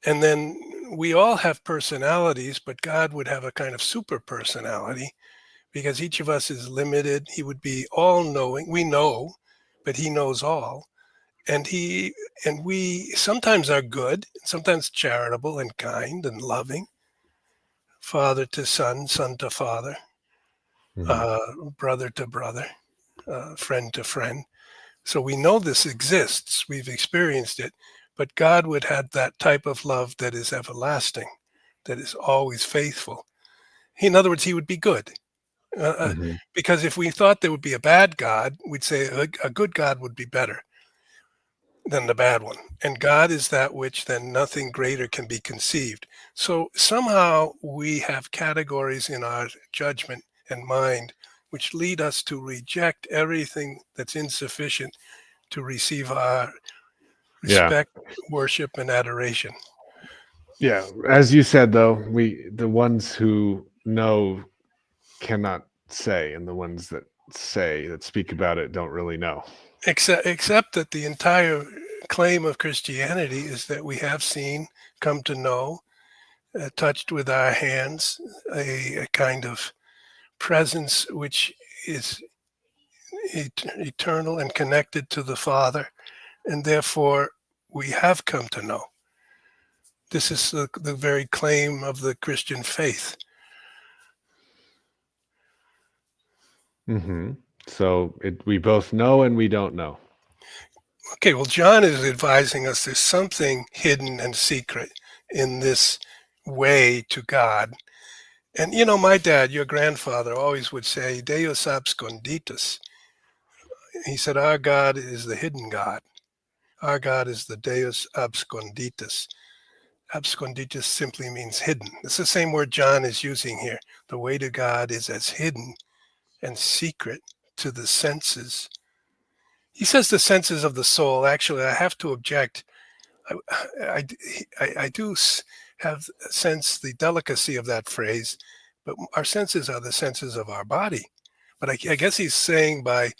And then we all have personalities, but God would have a kind of super personality because each of us is limited. He would be all knowing. We know, but he knows all. And we sometimes are good, sometimes charitable and kind and loving, father to son, son to father, Mhm. uh, brother to brother, friend to friend. So we know this exists. We've experienced it. But God would have that type of love that is everlasting, that is always faithful. In other words, he would be good. Uh, uh, Mhm. because if we thought there would be a bad God, we'd say a good God would be better than the bad one. And God is that which then nothing greater can be conceived. So somehow we have categories in our judgment and mind which lead us to reject everything that's insufficient to receive our Yeah. respect, worship, and adoration. Yeah, as you said though, the ones who know cannot say, and the ones that speak about it don't really know. Except that the entire claim of Christianity is that we have seen, come to know, touched with our hands, a kind of presence which is eternal and connected to the Father, and therefore we have come to know. This is the very claim of the Christian faith. Mm-hmm. So we both know and we don't know. Okay, well, John is advising us there's something hidden and secret in this way to God. And my dad, your grandfather, always would say, Deus absconditus. He said, our God is the hidden God. Our God is the Deus absconditus. Absconditus simply means hidden. It's the same word John is using here. The way to God is as hidden and secret to the senses. He says the senses of the soul. Actually, I have to object. I do have sense the delicacy of that phrase, but our senses are the senses of our body. But I guess he's saying by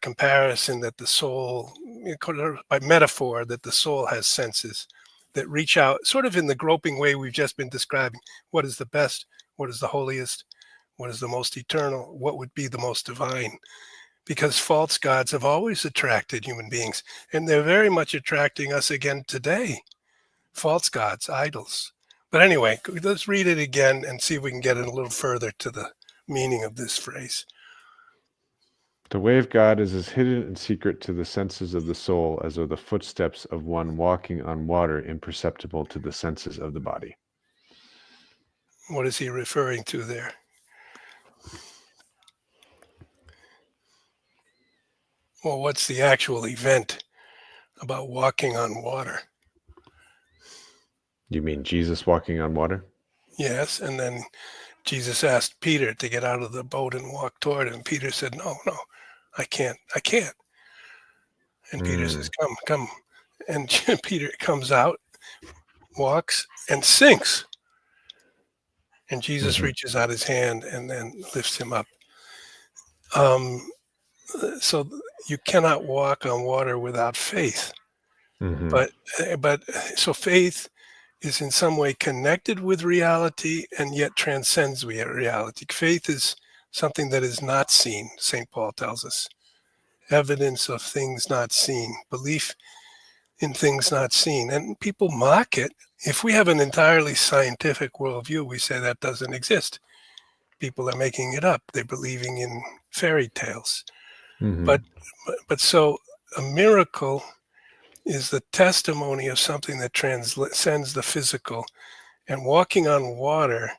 comparison that the soul, by metaphor, that the soul has senses that reach out sort of in the groping way we've just been describing. What is the best? What is the holiest? What is the most eternal? What would be the most divine? Because false gods have always attracted human beings, and they're very much attracting us again today. False gods, idols. But anyway, let's read it again and see if we can get it a little further to the meaning of this phrase. The way of God is as hidden and secret to the senses of the soul as are the footsteps of one walking on water, imperceptible to the senses of the body. What is he referring to there? Well, what's the actual event about walking on water? You mean Jesus walking on water? Yes, and then Jesus asked Peter to get out of the boat and walk toward him. Peter said, no, I can't. And Peter says, come. And Peter comes out, walks, and sinks. And Jesus reaches out his hand and then lifts him up. So you cannot walk on water without faith. But so faith is in some way connected with reality and yet transcends reality. Faith is something that is not seen, St. Paul tells us. Evidence of things not seen, belief in things not seen. And people mock it. If we have an entirely scientific worldview, we say that doesn't exist. People are making it up. They're believing in fairy tales. But so a miracle is the testimony of something that transcends the physical. And walking on water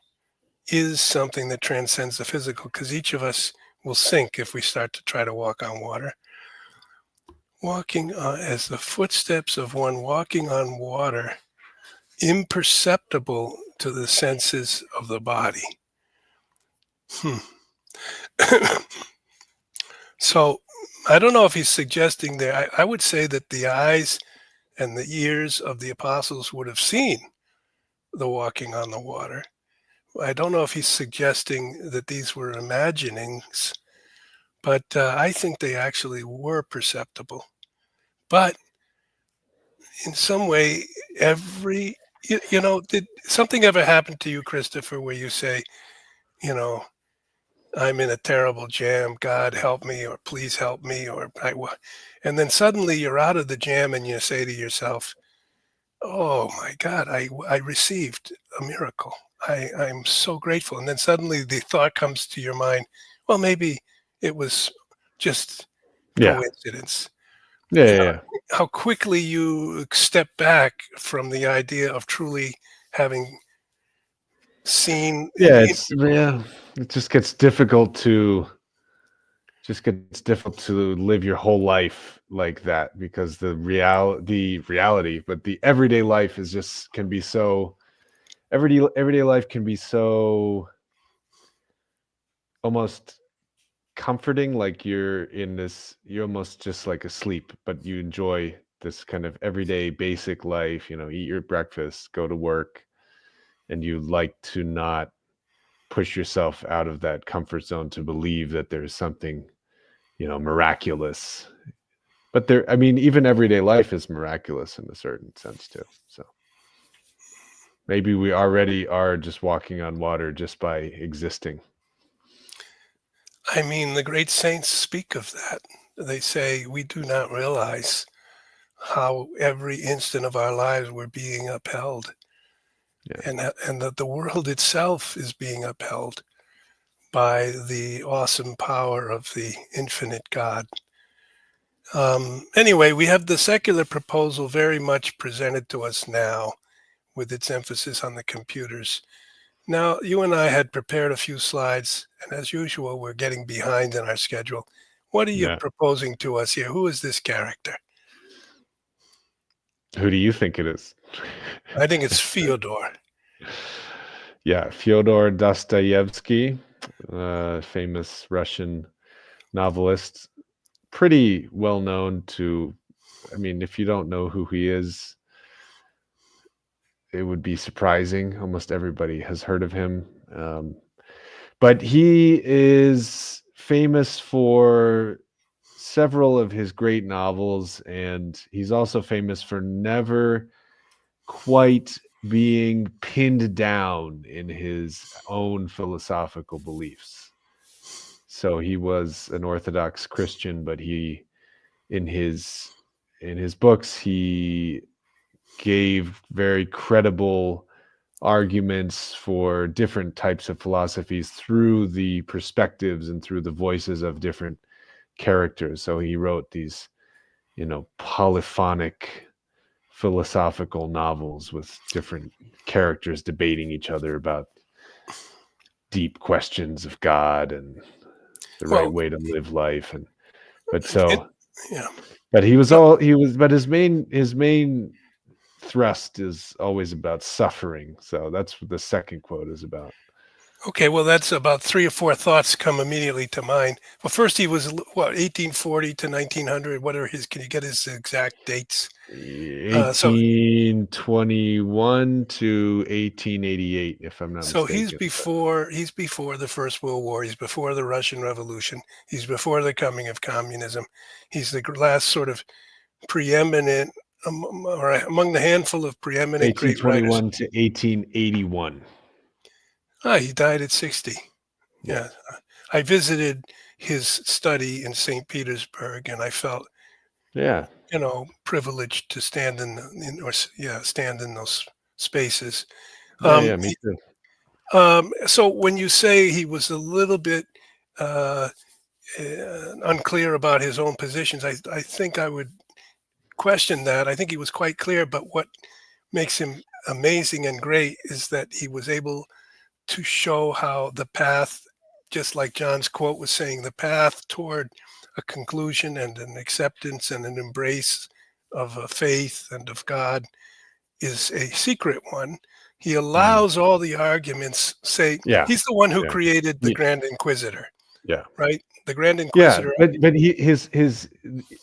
is something that transcends the physical, because each of us will sink if we start to try to walk on water. Walking as the footsteps of one walking on water, imperceptible to the senses of the body. So I don't know if he's suggesting there. I would say that the eyes and the ears of the apostles would have seen the walking on the water. I don't know if he's suggesting that these were imaginings, but I think they actually were perceptible. But in some way, did something ever happen to you, Christopher, where you say, I'm in a terrible jam, God help me, or please help me, and then suddenly you're out of the jam and you say to yourself, oh my God, I received a miracle. I'm so grateful. And then suddenly the thought comes to your mind, well, maybe it was just coincidence. Yeah. How quickly you step back from the idea of truly having seen. It just gets difficult to live your whole life like that, because the reality, but the everyday life can be so everyday life can be so almost comforting, like you're almost just like asleep, but you enjoy this kind of everyday basic life, eat your breakfast, go to work, and you like to not push yourself out of that comfort zone to believe that there's something miraculous. But even everyday life is miraculous in a certain sense too. So maybe we already are just walking on water just by existing. I mean, the great saints speak of that. They say we do not realize how every instant of our lives we're being upheld, Yeah. and that the world itself is being upheld by the awesome power of the infinite God. Anyway, we have the secular proposal very much presented to us now with its emphasis on the computers. Now, you and I had prepared a few slides, and as usual, we're getting behind in our schedule. What are you Yeah. proposing to us here? Who is this character? Who do you think it is? I think it's Fyodor. Yeah, Fyodor Dostoevsky, famous Russian novelist, pretty well known to, I mean, if you don't know who he is, it would be surprising. Almost everybody has heard of him. But he is famous for several of his great novels, and he's also famous for never quite being pinned down in his own philosophical beliefs. So he was an Orthodox Christian, but he in his books he gave very credible arguments for different types of philosophies through the perspectives and through the voices of different characters. So he wrote these, polyphonic philosophical novels with different characters debating each other about deep questions of God and the right Well, way to live life. And but it, so yeah. but No, but his main thrust is always about suffering. So that's what the second quote is about. okay, well, that's about three or four thoughts come immediately to mind. Well, first, he was, what, 1840 to 1900? What are his, can you get his exact dates? So 1821 to 1888, if I'm not So mistaken. he's before the First World War. He's before the Russian Revolution. He's before the coming of communism. He's the last sort of preeminent, or among the handful of preeminent great writers. 1821 to 1881. He died at 60. Yeah. Yeah, I visited his study in St. Petersburg, and I felt, Yeah. privileged to stand stand in those spaces. Yeah. Um, Yeah. Me too. so when you say he was a little bit uh, unclear about his own positions, I think I would question that. I think he was quite clear, but what makes him amazing and great is that he was able to show how the path, just like John's quote was saying, the path toward a conclusion and an acceptance and an embrace of a faith and of God is a secret one. He Mhm. allows all the arguments, say, Yeah. he's the one who Yeah. created the Ye Grand Inquisitor, Yeah. right? The Grand Yeah, Inquisitor. but his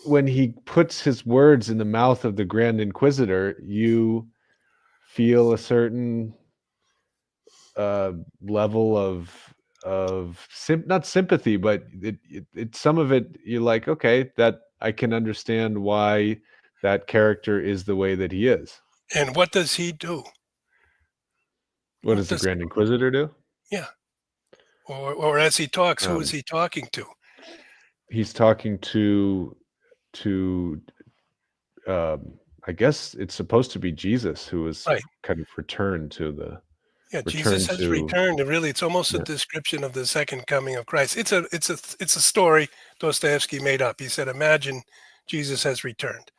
when he puts his words in the mouth of the Grand Inquisitor, you feel a certain, uh, level of not sympathy, but it some of it you're like, "Okay, that I can understand why that character is the way that he is." And what does he do? What What does the does, Grand Inquisitor do? yeah. Or as he talks, who is Um, he talking to? he's talking to I guess it's supposed to be Jesus who was Right. kind of returned to the Yeah, Jesus return has to returned, and really, it's almost a yeah, description of the second coming of Christ. It's a story Dostoevsky made up. He said, "Imagine Jesus has returned,"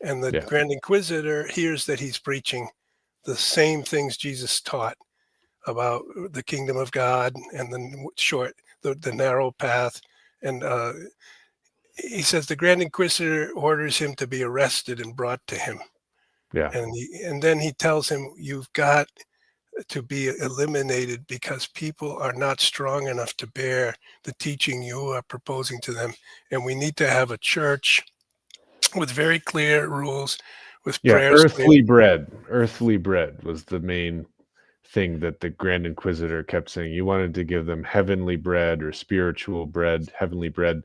and the yeah, Grand Inquisitor hears that he's preaching the same things Jesus taught about the kingdom of God and the narrow path. And he says the Grand Inquisitor orders him to be arrested and brought to him, yeah, and then he tells him, "You've got to be eliminated because people are not strong enough to bear the teaching you are proposing to them. And we need to have a church with very clear rules, with yeah. prayers clear." Earthly bread was the main thing that the Grand Inquisitor kept saying. You wanted to give them heavenly bread or spiritual bread, heavenly bread,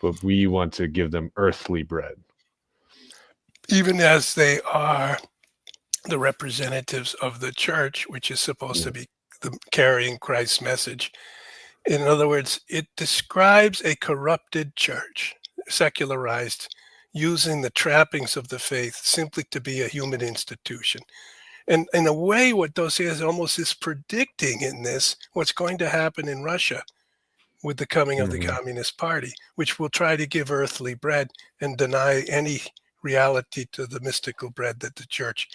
but we want to give them earthly bread. Even as they are the representatives of the church, which is supposed Yeah, to be carrying Christ's message. In other words, it describes a corrupted church, secularized, using the trappings of the faith simply to be a human institution. And in a way, what Dostoevsky almost is predicting in this, what's going to happen in Russia with the coming of the Mhm. Communist Party, which will try to give earthly bread and deny any reality to the mystical bread that the church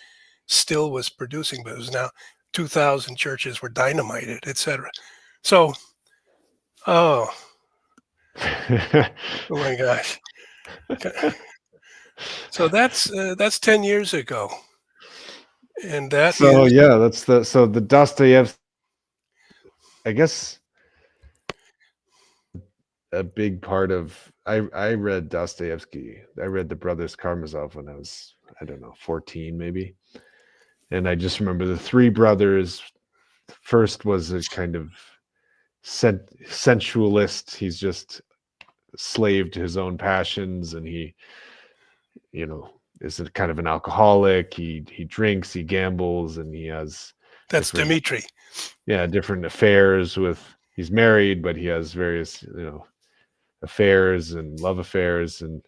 still was producing, but it was now 2,000 churches were dynamited, etc. So, oh, oh my gosh. So that's 10 years ago, and that So is yeah, the Dostoevsky. I guess a big part of I read Dostoevsky. I read the Brothers Karamazov when I was, I don't know, 14 maybe. And I just remember the three brothers. First was a kind of sensualist. He's just slave to his own passions, and he, you know, is a kind of an alcoholic. He drinks, he gambles, and he has that's different, Dmitri. different affairs with. He's married, but he has various, affairs and love affairs, and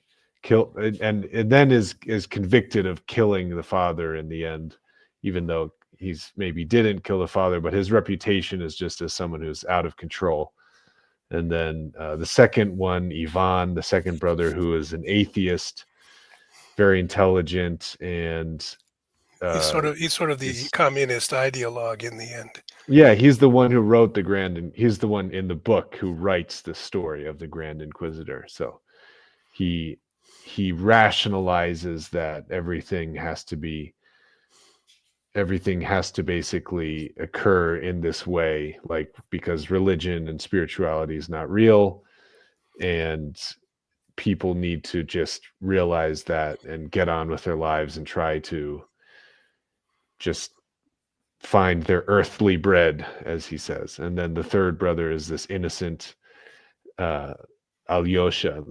and then is convicted of killing the father in the end, even though he's maybe didn't kill the father, but his reputation is just as someone who's out of control. And then the second one, Ivan, the second brother, who is an atheist, very intelligent, and He's sort of the is communist ideologue in the end. yeah, he's the one who wrote the Grand, and he's the one in the book who writes the story of the Grand Inquisitor. So he rationalizes that everything has to basically occur in this way, like because religion and spirituality is not real, and people need to just realize that and get on with their lives and try to just find their earthly bread, as he says. And then the third brother is this innocent uh Alyosha.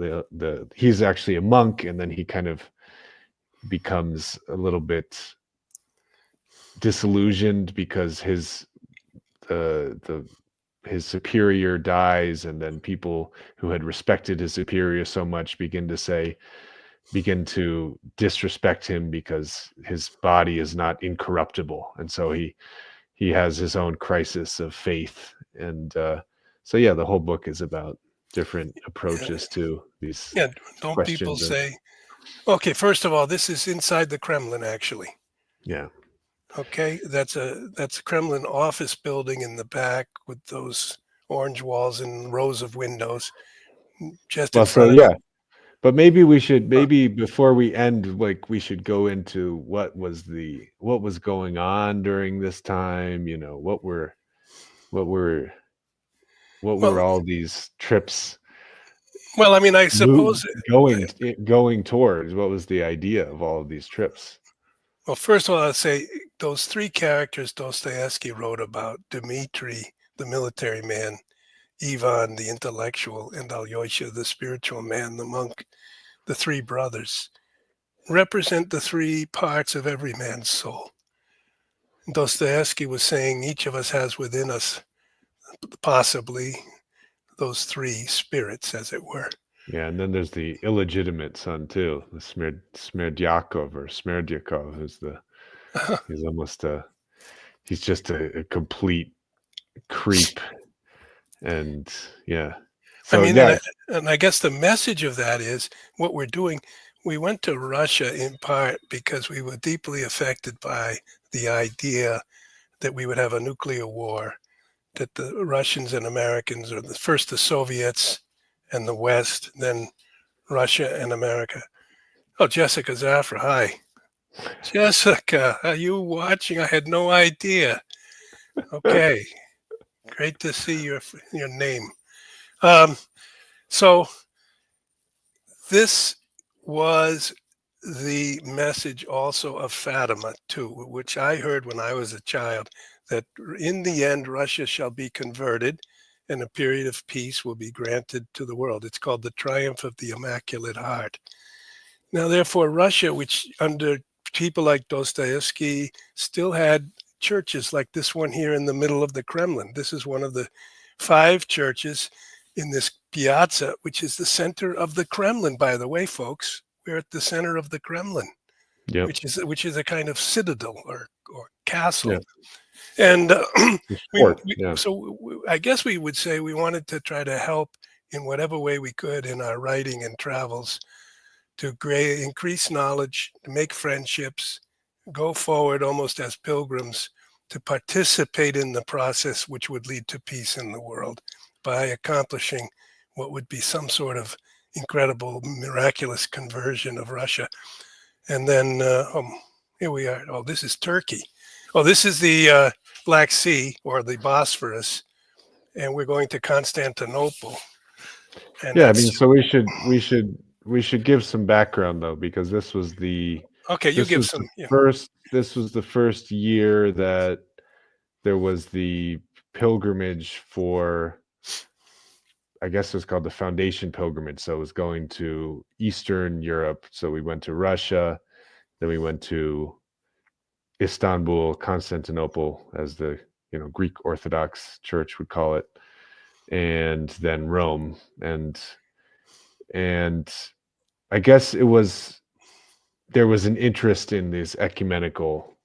He's actually a monk, and then he kind of becomes a little bit disillusioned because the his superior dies, and then people who had respected his superior so much begin to disrespect him because his body is not incorruptible, and so he has his own crisis of faith. And so yeah, the whole book is about different approaches to these Yeah, don't people questions. And say, okay, first of all, this is inside the Kremlin, actually. yeah, Okay, that's a Kremlin office building in the back with those orange walls and rows of windows just in well, so front of it. yeah, but maybe before we end, like, we should go into what was going on during this time. What were what were Well, all these trips well, I mean, I mo- suppose. going towards? What was the idea of all of these trips? Well, first of all, I'd say those three characters Dostoevsky wrote about, Dmitri, the military man, Ivan, the intellectual, and Alyosha, the spiritual man, the monk, the three brothers, represent the three parts of every man's soul. Dostoevsky was saying each of us has within us possibly those three spirits, as it were. Yeah, and then there's the illegitimate son too, the Smerdyakov or Smerdyakov, he's almost he's just a complete creep. And yeah, I so mean, yeah, and I guess the message of that is what we're doing. We went to Russia in part because we were deeply affected by the idea that we would have a nuclear war, that the Russians and Americans, or first the Soviets and the West, then Russia and America. Oh, Jessica Zafra, hi. Jessica, are you watching? I had no idea. Okay, great to see your name. Um, so this was the message also of Fatima too, which I heard when I was a child, that in the end Russia shall be converted and a period of peace will be granted to the world. It's called the triumph of the Immaculate Heart. Now, therefore, Russia, which under people like Dostoevsky still had churches like this one here in the middle of the Kremlin. This is one of the 5 churches in this piazza, which is the center of the Kremlin, by the way, folks. we're at the center of the Kremlin, Yep. which is a kind of citadel or castle. Yeah. And The fort. Yeah. I guess we would say we wanted to try to help in whatever way we could in our writing and travels to increase knowledge, to make friendships, go forward almost as pilgrims, to participate in the process which would lead to peace in the world by accomplishing what would be some sort of incredible, miraculous conversion of Russia. And then here we are. Oh, this is Turkey. Oh, this is the Black Sea or the Bosphorus, and we're going to Constantinople. And Yeah, I mean, so we should give some background though, because this was the okay. You give some. Yeah. this was the first year that there was the pilgrimage for, I guess it was called the Foundation Pilgrimage. So it was going to Eastern Europe. So we went to Russia, then we went to Istanbul, Constantinople, as the Greek Orthodox Church would call it, and then Rome, and I guess there was an interest in this ecumenical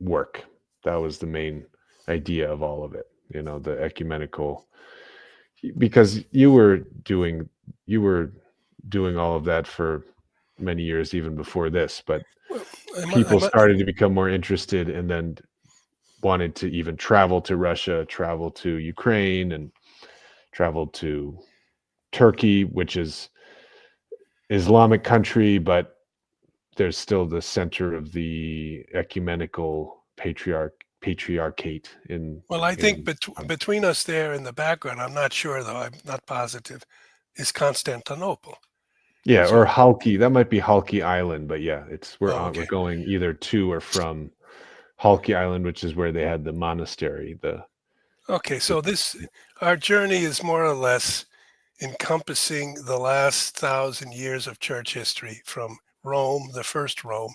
work. That was the main idea of all of it, the ecumenical, because you were doing all of that for many years even before this, but people started to become more interested and then wanted to even travel to Russia, travel to Ukraine, and travel to Turkey, which is Islamic country, but there's still the center of the ecumenical patriarchate in. Well, I think between us there in the background, I'm not sure though, I'm not positive, is Constantinople. Yeah, or Halki. That might be Halki Island, but yeah, we're going either to or from Halki Island, which is where they had the monastery. So our journey is more or less encompassing the last 1,000 years of church history, from Rome, the first Rome,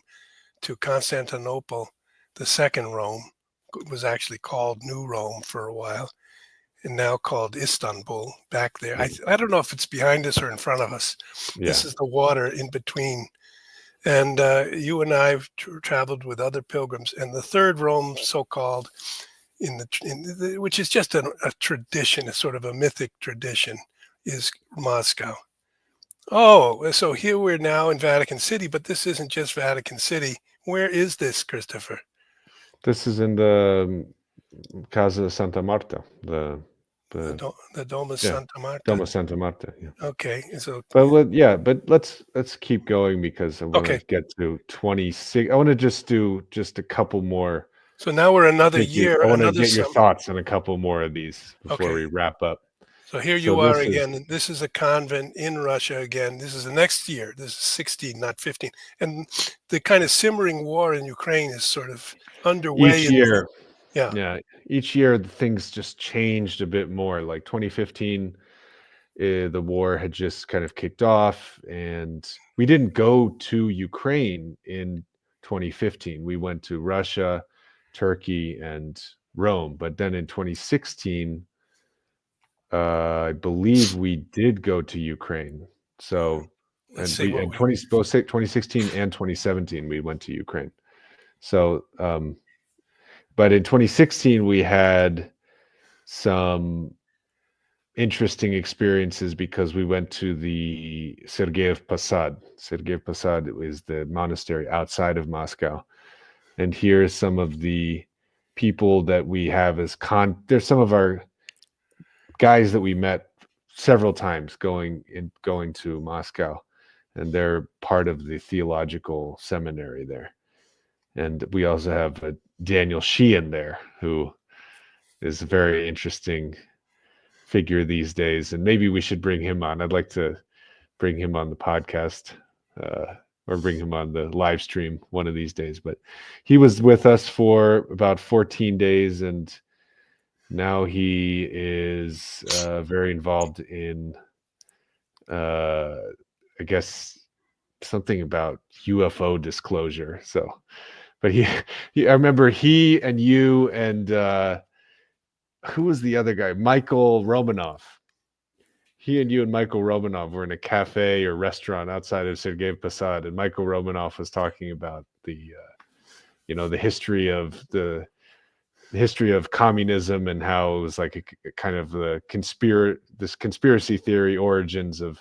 to Constantinople, the second Rome. It was actually called New Rome for a while, and now called Istanbul back there. I don't know if it's behind us or in front of us. Yeah. This is the water in between. And you and I have traveled with other pilgrims, and the third Rome, so-called, which is just a tradition, a sort of a mythic tradition, is Moscow. Oh, so here we're now in Vatican City, but this isn't just Vatican City. Where is this, Christopher? This is in the Casa Santa Marta, the Dome of Santa Marta. Dome of Santa Marta. Yeah. Okay. So, but let's keep going, because I want to get to 26. I want to just do a couple more. So now we're another year. I want to get your thoughts on a couple more of these before we wrap up. So here you are again. This is a convent in Russia again. This is the next year. This is 16, not 15. And the kind of simmering war in Ukraine is sort of underway. Each year. Yeah. Each year, things just changed a bit more. Like 2015, the war had just kind of kicked off, and we didn't go to Ukraine in 2015. We went to Russia, Turkey, and Rome. But then in 2016, I believe we did go to Ukraine. So, both 2016 and 2017, we went to Ukraine. So, but in 2016, we had some interesting experiences because we went to the Sergeyev Posad. Sergeyev Posad is the monastery outside of Moscow. And here's some of the people that we have as there's some of our guys that we met several times going to Moscow, and they're part of the theological seminary there. And we also have Daniel Sheehan there, who is a very interesting figure these days, and maybe we should bring him on. I'd like to bring him on the podcast, or bring him on the live stream one of these days. But he was with us for about 14 days, and now he is very involved in, I guess, something about UFO disclosure. So, but I remember he and you and who was the other guy? Michael Romanov. he and you and Michael Romanov were in a cafe or restaurant outside of Sergei Posad, and Michael Romanov was talking about the the history of communism and how it was like a kind of this conspiracy theory origins of,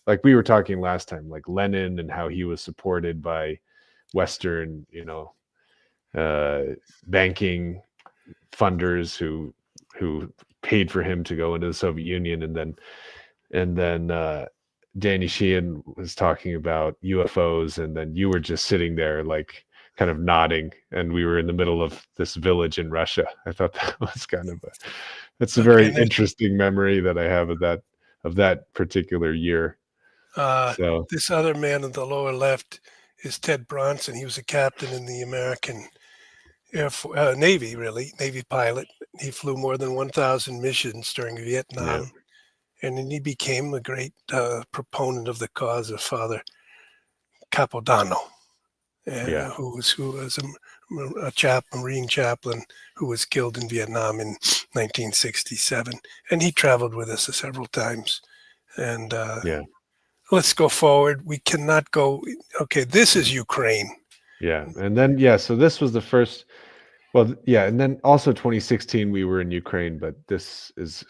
like we were talking last time, like Lenin and how he was supported by Western banking funders who paid for him to go into the Soviet Union, and then Danny Sheehan was talking about UFOs, and then you were just sitting there like kind of nodding, and we were in the middle of this village in Russia. I thought that was it's a very interesting memory that I have of that particular year. So this other man in the lower left is Ted Bronson. He was a captain in the American Navy, Navy pilot. He flew more than 1,000 missions during Vietnam, and then he became a great proponent of the cause of Father Capodanno, who was a Marine chaplain who was killed in Vietnam in 1967, and he traveled with us several times. And let's go forward. We cannot go. Okay, this is Ukraine. Yeah, and then so this was the first. Well, yeah, and then also 2016 we were in Ukraine, but this is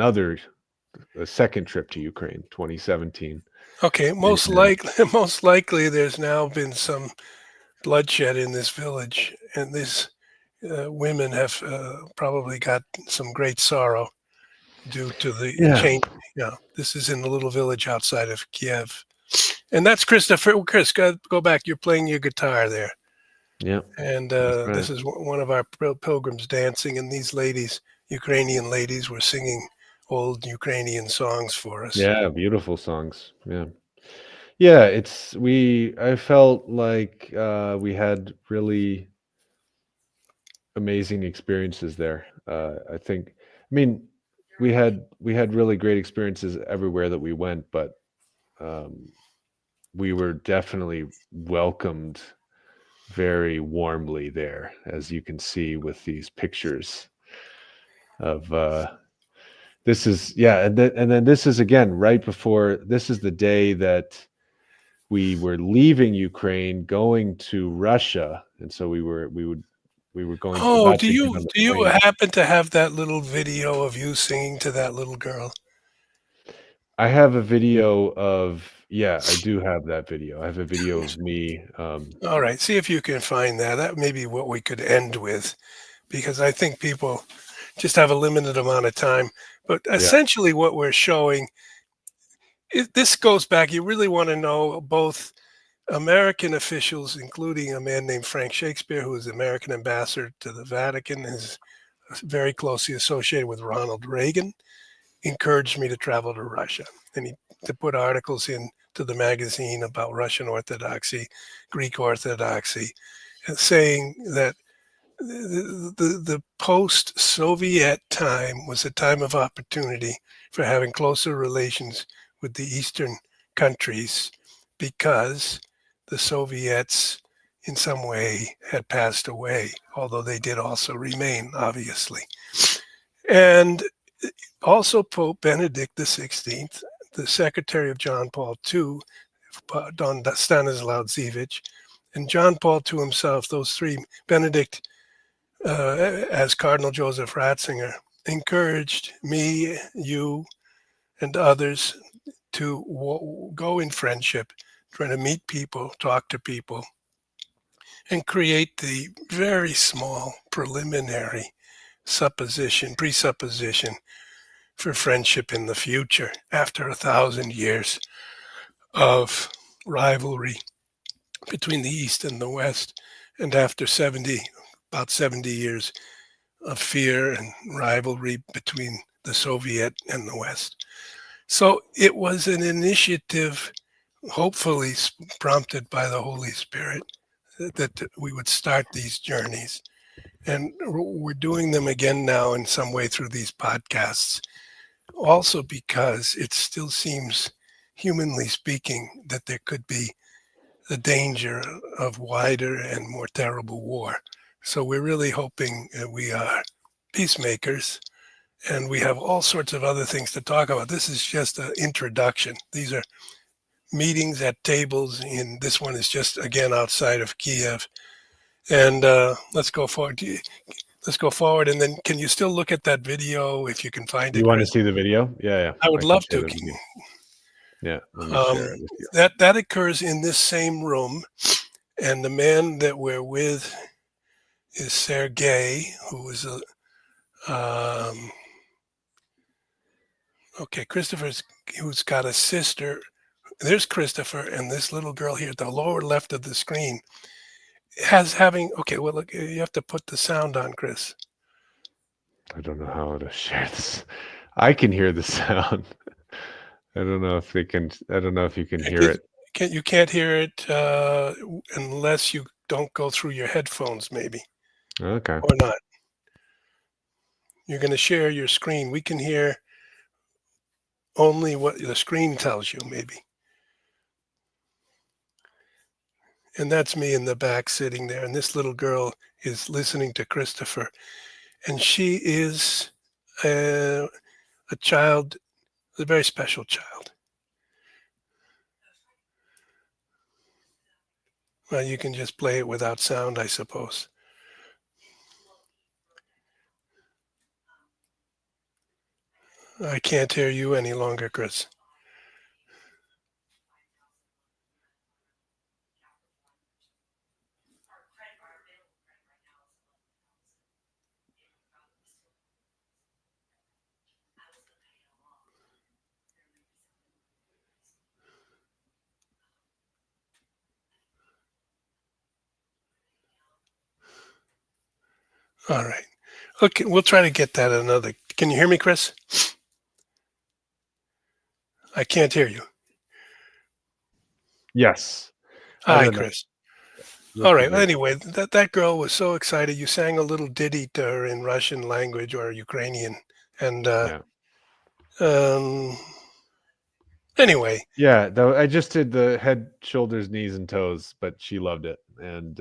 a second trip to Ukraine, 2017. Okay, most likely there's now been some bloodshed in this village, and these women have probably got some great sorrow due to the change. Yeah, this is in the little village outside of Kiev, and that's Christopher. Chris, go back. You're playing your guitar there. Yeah, and this is one of our pilgrims dancing, and these ladies, Ukrainian ladies, were singing old Ukrainian songs for us. Yeah, beautiful songs. Yeah, I felt like we had really amazing experiences there. I mean, we had really great experiences everywhere that we went, but we were definitely welcomed very warmly there, as you can see with these pictures of this is and then this is again right before, this is the day that we were leaving Ukraine going to Russia, and so we were going Oh, do you happen to have that little video of you singing to that little girl? I have a video of I do have that video. I have a video of me. All right, see if you can find that. That may be what we could end with, because I think people just have a limited amount of time. But essentially what we're showing, this goes back, you really want to know both American officials, including a man named Frank Shakespeare, who is the American ambassador to the Vatican, is very closely associated with Ronald Reagan, encouraged me to travel to Russia. And to put articles into the magazine about Russian Orthodoxy, Greek Orthodoxy, saying that the post-Soviet time was a time of opportunity for having closer relations with the Eastern countries, because the Soviets in some way had passed away, although they did also remain, obviously. And also Pope Benedict XVI, the secretary of John Paul II, Don Stanislaw Zivich, and John Paul II himself, those three, Benedict as Cardinal Joseph Ratzinger, encouraged me, you, and others to go in friendship, try to meet people, talk to people, and create the very small preliminary presupposition for friendship in the future after 1,000 years of rivalry between the East and the West, and after about 70 years of fear and rivalry between the Soviet and the West. So it was an initiative, hopefully prompted by the Holy Spirit, that we would start these journeys. And we're doing them again now in some way through these podcasts, also because it still seems, humanly speaking, that there could be the danger of wider and more terrible war. So we're really hoping that we are peacemakers and we have all sorts of other things to talk about. This is just an introduction. These are meetings at tables, and this one is just again outside of Kiev. And let's go forward. Let's go forward, and then can you still look at that video if you can find You it, want to Chris? see the video? Yeah, I would I can love share to. the video. Yeah, let me Um, share it with you. that occurs in this same room, and the man that we're with is Sergey, who is a okay. Christopher's who's got a sister. There's Christopher, and this little girl here at the lower left of the screen has having. Okay, well, look, you have to put the sound on, Chris. I don't know how to share this. I can hear the sound. I don't know if they can. I don't know if you can hear it. You can't hear it unless you don't go through your headphones, maybe, Okay. or not. You're going to share your screen. We can hear only what the screen tells you, maybe. And that's me in the back sitting there. And this little girl is listening to Christopher. And she is a child, a very special child. Well, you can just play it without sound, I suppose. I can't hear you any longer, Chris. All right. Okay, we'll try to get that another. Can you hear me, Chris? I can't hear you. Yes. I Hi, don't know. Chris. This All is right. Well, weird. anyway, that girl was so excited. You sang a little ditty to her in Russian language or Ukrainian, and Yeah. um, anyway, Yeah. Though I just did the head, shoulders, knees, and toes, but she loved it, and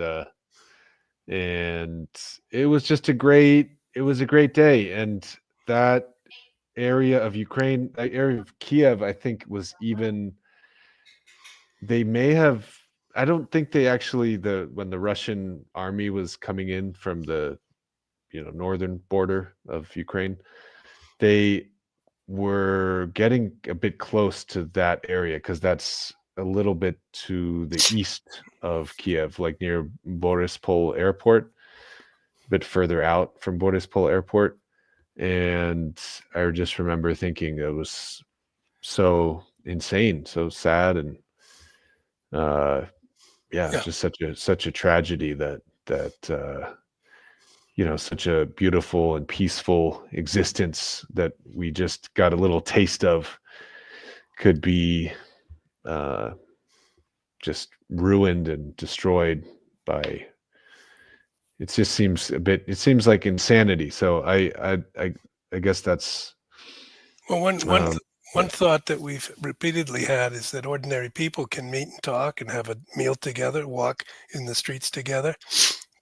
it was just a great. It was a great day, and that area of Ukraine, that area of Kiev, I think was even. They may have. I don't think they actually when the Russian army was coming in from the northern border of Ukraine, they were getting a bit close to that area because that's a little bit to the east of Kiev, like near Borispol Airport, a bit further out from Borispol Airport. And I just remember thinking it was so insane, so sad, and uh, yeah, yeah. just such a tragedy that such a beautiful and peaceful existence that we just got a little taste of could be uh, just ruined and destroyed by. It just seems a bit. It seems like insanity. So I guess that's Well, um, one yeah, thought that we've repeatedly had is that ordinary people can meet and talk and have a meal together, walk in the streets together,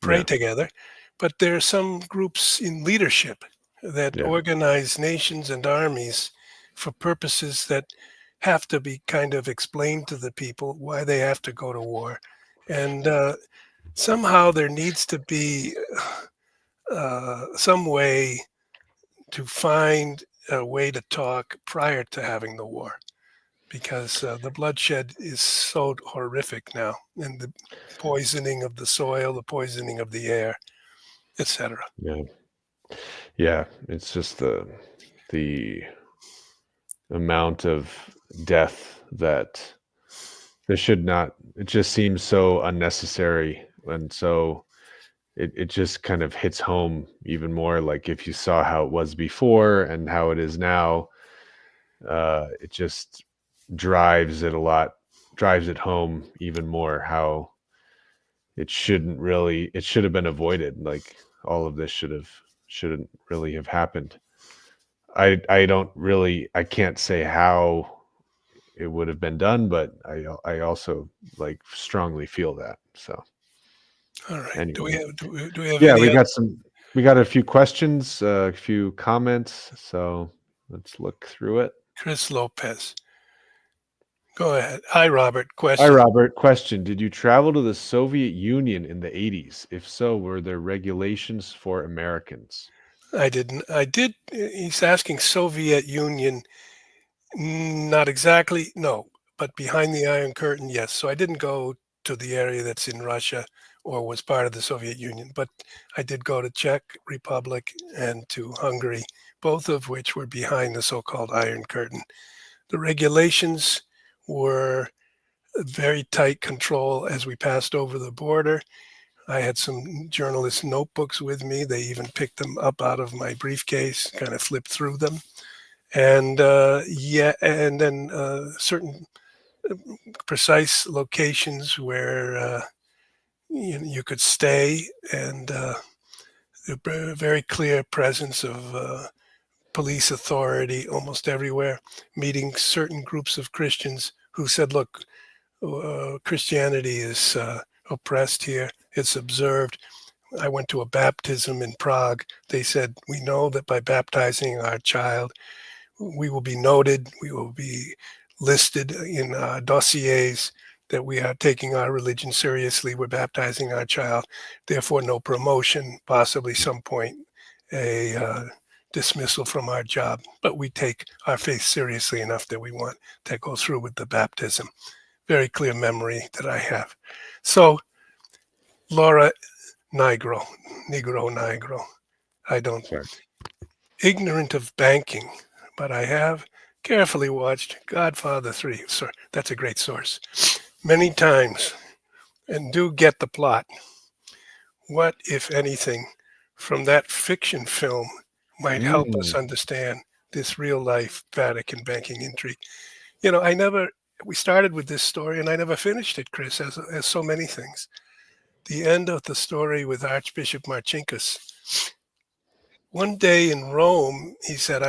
pray yeah, together, but there are some groups in leadership that yeah, organize nations and armies for purposes that have to be kind of explained to the people why they have to go to war, and somehow there needs to be some way to find a way to talk prior to having the war because the bloodshed is so horrific now, and the poisoning of the soil, the poisoning of the air, etc. yeah, yeah. It's just the amount of death that there should not. It just seems so unnecessary, and so it just kind of hits home even more. Like if you saw how it was before and how it is now, it just drives it home even more how it should have been avoided. Like all of this shouldn't really have happened. I don't really, I can't say how it would have been done, but I also like strongly feel that. So All right. anyway, Do we have yeah, any we other? got some. We got a few questions, a few comments, so let's look through it. Chris Lopez. Go ahead. Hi, Robert. Hi, Question. Robert. Question. Did you travel to the Soviet Union in the 80s? If so, were there regulations for Americans? I didn't. I did. He's asking Soviet Union. Not exactly. No, but behind the Iron Curtain, yes. So I didn't go to the area that's in Russia or was part of the Soviet Union, but I did go to Czech Republic and to Hungary, both of which were behind the so-called Iron Curtain. The regulations were very tight control as we passed over the border. I had some journalist notebooks with me. They even picked them up out of my briefcase, kind of flipped through them. And and then certain precise locations where you could stay, and a very clear presence of police authority almost everywhere, meeting certain groups of Christians who said, look, Christianity is oppressed here. It's observed. I went to a baptism in Prague. They said, we know that by baptizing our child, we will be noted, we will be listed in dossiers that we are taking our religion seriously. We're baptizing our child. Therefore, no promotion, possibly some point a dismissal from our job. But we take our faith seriously enough that we want to go through with the baptism. Very clear memory that I have. So, Laura Negro, I don't, Sorry. ignorant of banking, but I have carefully watched Godfather 3. Sorry, that's a great source. Many times, and do get the plot. What, if anything, from that fiction film might help us understand this real life Vatican banking intrigue? You know, we started with this story and I never finished it, Chris, as so many things. The end of the story with Archbishop Marcinkus. One day in Rome, he said,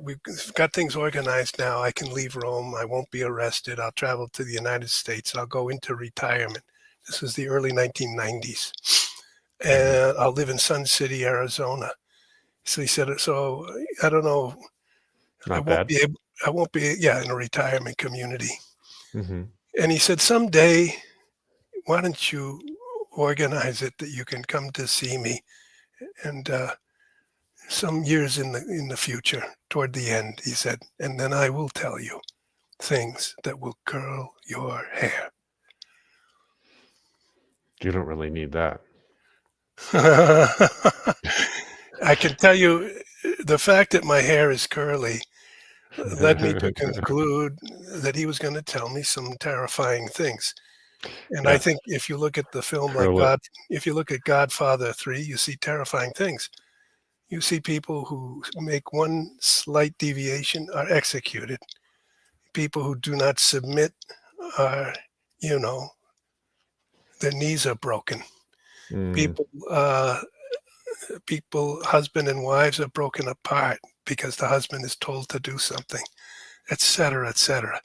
we've got things organized now. I can leave Rome. I won't be arrested. I'll travel to the United States. I'll go into retirement. This was the early 1990s. And I'll live in Sun City, Arizona. So he said, so I don't know. Not bad. I won't be, yeah, in a retirement community. Mm-hmm. And he said, someday, why don't you organize it that you can come to see me? And some years in the future, toward the end, he said, and then I will tell you things that will curl your hair. You don't really need that. I can tell you the fact that my hair is curly led me to conclude that he was going to tell me some terrifying things. And Yeah. I think if you look at the film if you look at Godfather 3, you see terrifying things. You see people who make one slight deviation are executed. People who do not submit are, you know, their knees are broken. Mm. People, husband and wives are broken apart because the husband is told to do something, etc., etc.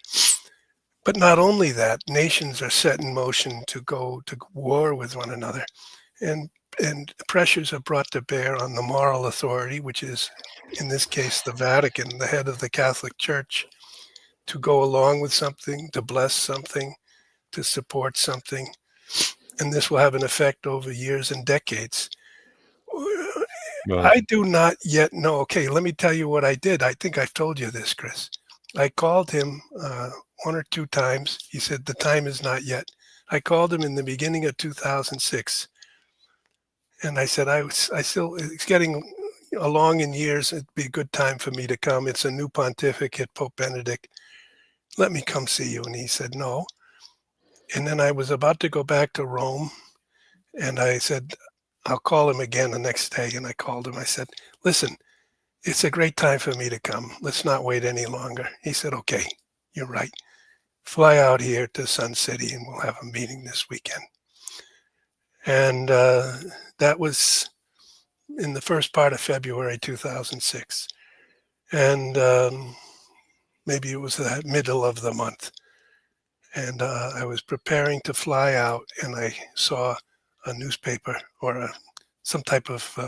But not only that, nations are set in motion to go to war with one another, and pressures are brought to bear on the moral authority, which is, in this case, the Vatican, the head of the Catholic Church, to go along with something, to bless something, to support something. And this will have an effect over years and decades. Well, I do not yet know. Okay, let me tell you what I did. I think I've told you this, Chris. I called him one or two times. He said, the time is not yet. I called him in the beginning of 2006. And I said, it's getting along in years. It'd be a good time for me to come. It's a new pontificate, Pope Benedict. Let me come see you. And he said, no. And then I was about to go back to Rome. And I said, I'll call him again the next day. And I called him. I said, listen, it's a great time for me to come. Let's not wait any longer. He said, okay, you're right. Fly out here to Sun City and we'll have a meeting this weekend. And that was in the first part of February 2006. And maybe it was the middle of the month. And I was preparing to fly out and I saw a newspaper or a some type of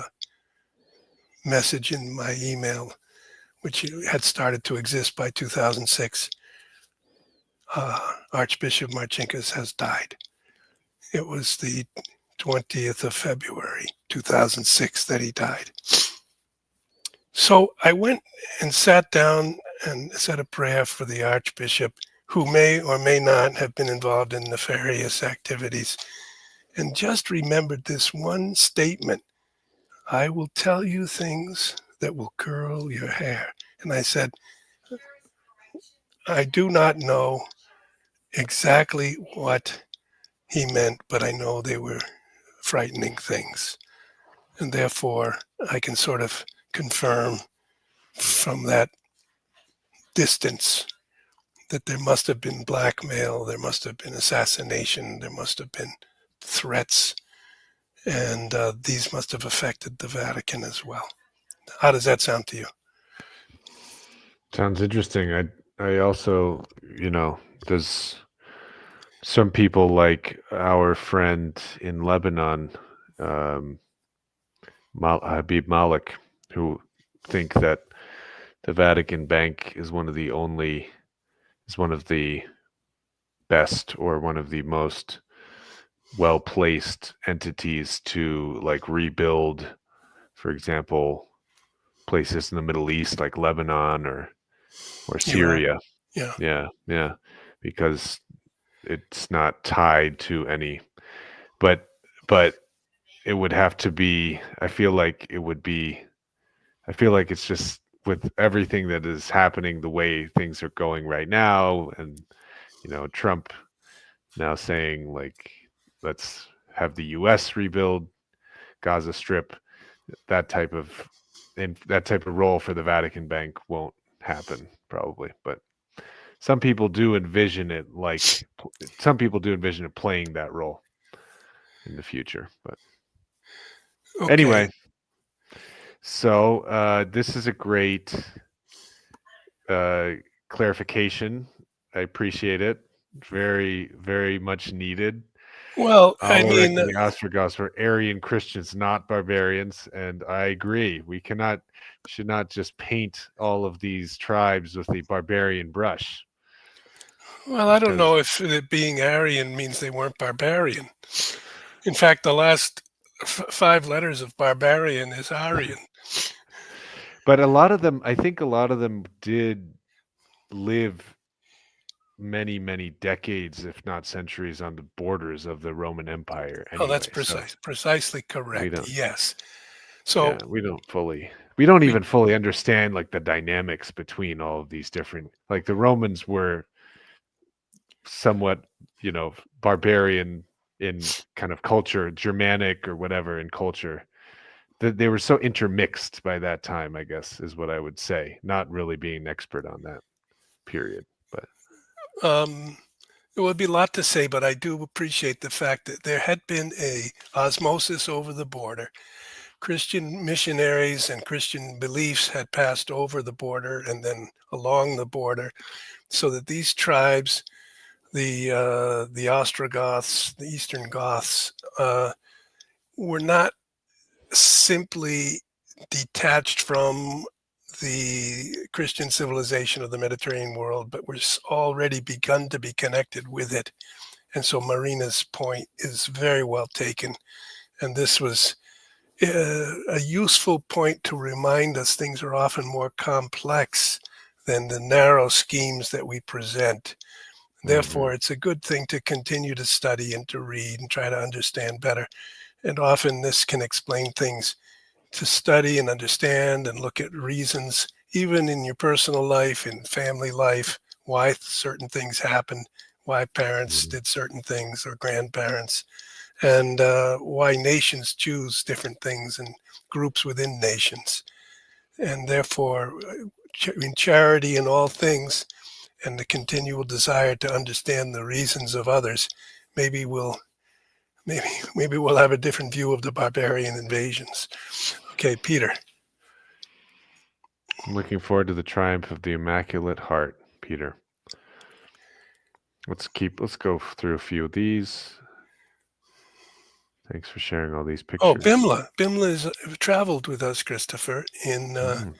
message in my email, which had started to exist by 2006. Archbishop Marcinkus has died. It was the 20th of February 2006 that he died. So I went and sat down and said a prayer for the Archbishop, who may or may not have been involved in nefarious activities, and just remembered this one statement: I will tell you things that will curl your hair. And I said, I do not know exactly what he meant, but I know they were frightening things. And therefore, I can sort of confirm from that distance that there must have been blackmail, there must have been assassination, there must have been threats, and these must have affected the Vatican as well. How does that sound to you? Sounds interesting. I also, there's some people like our friend in Lebanon, Habib Malik, who think that the Vatican Bank is one of the best or one of the most well-placed entities to like rebuild, for example, places in the Middle East like Lebanon or Iraq. Syria. Yeah. Yeah, because it's not tied to any, but it would have to be. I feel like it's just with everything that is happening, the way things are going right now, and Trump now saying like, let's have the U.S. rebuild Gaza Strip. That type of role for the Vatican Bank won't happen probably, but some people do envision it playing that role in the future. But Okay. anyway, so this is a great clarification. I appreciate it. Very, very much needed. Well, I mean, Ostrogoths were Aryan Christians, not barbarians, and I agree. We should not just paint all of these tribes with the barbarian brush. well, I don't know if it being Aryan means they weren't barbarian. In fact, the last 5 letters of barbarian is Aryan. But I think a lot of them did live many, many decades, if not centuries, on the borders of the Roman Empire. Anyway, Oh, that's precisely correct. Yes. So we don't even fully understand like the dynamics between all of these different. Like the Romans were somewhat, barbarian in kind of culture, Germanic or whatever in culture. They were so intermixed by that time, I guess, is what I would say. Not really being an expert on that period, but it would be a lot to say, but I do appreciate the fact that there had been a osmosis over the border. Christian missionaries and Christian beliefs had passed over the border and then along the border, so that these tribes, the Ostrogoths, the Eastern Goths, were not simply detached from the Christian civilization of the Mediterranean world, but was already begun to be connected with it. And so Marina's point is very well taken. And this was a useful point to remind us things are often more complex than the narrow schemes that we present. Therefore, it's a good thing to continue to study and to read and try to understand better. And often this can explain things, to study and understand and look at reasons, even in your personal life, in family life, why certain things happen, why parents did certain things or grandparents, and why nations choose different things and groups within nations. And therefore, in charity in all things and the continual desire to understand the reasons of others, maybe we'll have a different view of the barbarian invasions. Okay, Peter. I'm looking forward to the triumph of the Immaculate Heart, Peter. Let's go through a few of these. Thanks for sharing all these Oh, pictures. Bimla. Bimla has traveled with us, Christopher, Mm.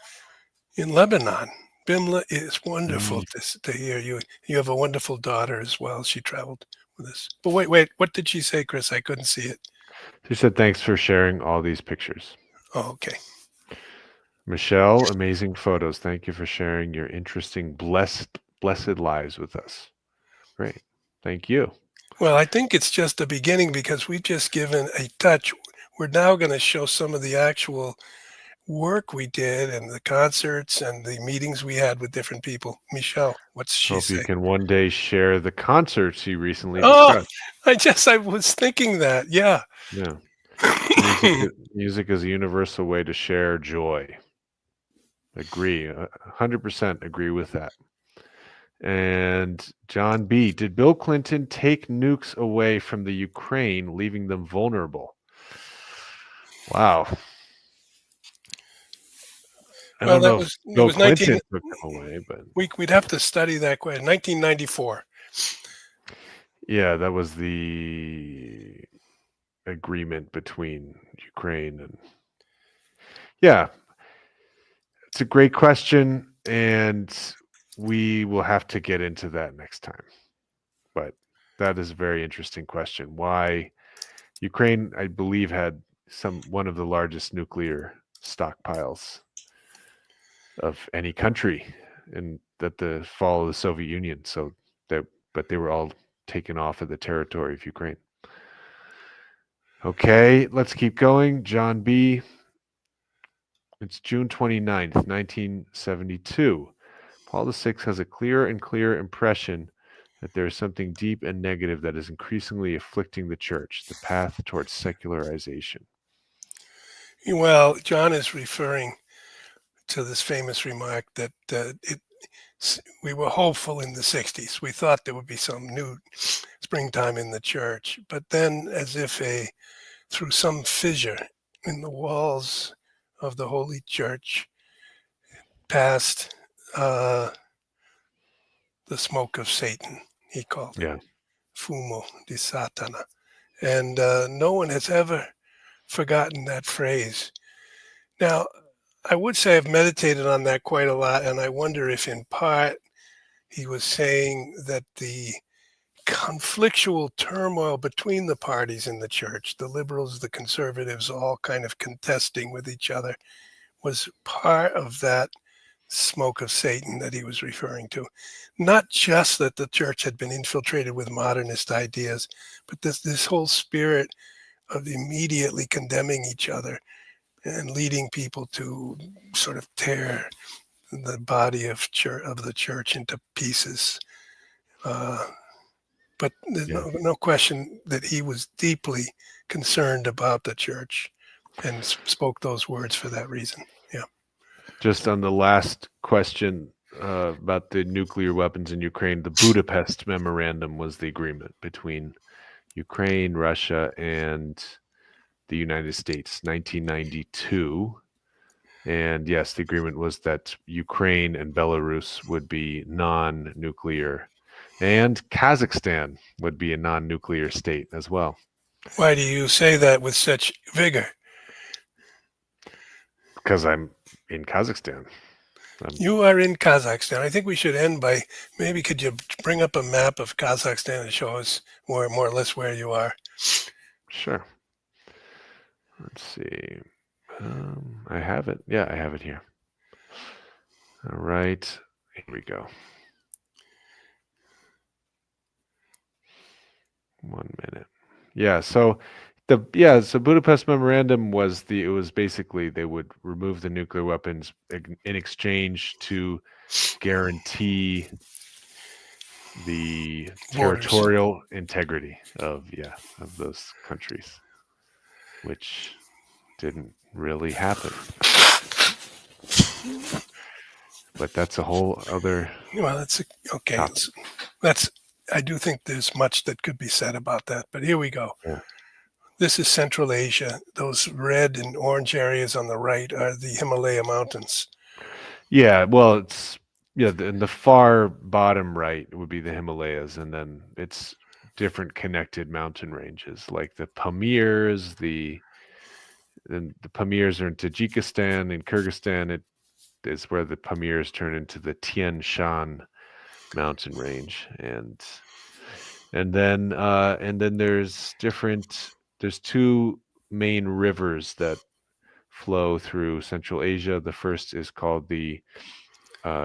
in Lebanon. Bimla is wonderful Mm. to hear you. You have a wonderful daughter as well. She traveled with us. But wait, what did she say, Chris? I couldn't see it. She said, thanks for sharing all these pictures. Oh, okay. Michelle, amazing photos. Thank you for sharing your interesting, blessed lives with us. Great. Thank you. Well, I think it's just the beginning because we've just given a touch. We're now going to show some of the actual work we did and the concerts and the meetings we had with different people. Michelle, what's she Hope you say? can one day share the concerts you recently Oh, discussed. I was thinking that. Yeah. Yeah. Music is a universal way to share joy. Agree. 100% agree with that. And John B, did Bill Clinton take nukes away from the Ukraine, leaving them vulnerable? Wow. I Well, don't know if it Bill was 19 Clinton took them away, but we'd have to study that question. 1994. yeah, that was the agreement between Ukraine and yeah, it's a great question, and we will have to get into that next time. But that is a very interesting question. Why Ukraine, I believe, had one of the largest nuclear stockpiles of any country, and at the fall of the Soviet Union. So but they were all taken off of the territory of Ukraine. Okay, let's keep going. John B. It's June 29th, 1972. Paul VI has a clearer and clearer impression that there is something deep and negative that is increasingly afflicting the church, the path towards secularization. Well, John is referring to this famous remark that we were hopeful in the 60s. We thought there would be some new springtime in the church, but then as if through some fissure in the walls of the Holy Church passed the smoke of Satan, he called it, Yeah. fumo di Satana. And no one has ever forgotten that phrase. Now, I would say I've meditated on that quite a lot, and I wonder if in part he was saying that the conflictual turmoil between the parties in the church, the liberals, the conservatives, all kind of contesting with each other, was part of that smoke of Satan that he was referring to. Not just that the church had been infiltrated with modernist ideas, but this whole spirit of immediately condemning each other and leading people to sort of tear the body of the church into pieces. But there's Yeah. no question that he was deeply concerned about the church and spoke those words for that reason. Yeah. Just on the last question about the nuclear weapons in Ukraine, the Budapest Memorandum was the agreement between Ukraine, Russia, and the United States, 1992. And yes, the agreement was that Ukraine and Belarus would be non-nuclear, and Kazakhstan would be a non-nuclear state as well. Why do you say that with such vigor? Because I'm in Kazakhstan. You are in Kazakhstan. I think we should end by maybe could you bring up a map of Kazakhstan and show us more or less where you are? Sure. Let's see. I have it. Yeah, I have it here. All right. Here we go. 1 minute. Yeah. So so Budapest Memorandum it was basically they would remove the nuclear weapons in exchange to guarantee the Borders. territorial integrity of those countries, which didn't really happen. But that's a whole other Well, that's okay. topic. That's I do think there's much that could be said about that. But here we go. Yeah. This is Central Asia. Those red and orange areas on the right are the Himalaya mountains. Yeah, well, it's in the far bottom right would be the Himalayas, and then it's different connected mountain ranges, like the Pamirs. The Pamirs are in Tajikistan. In Kyrgyzstan, it is where the Pamirs turn into the Tian Shan mountain range, and then there's two main rivers that flow through Central Asia. The first is called the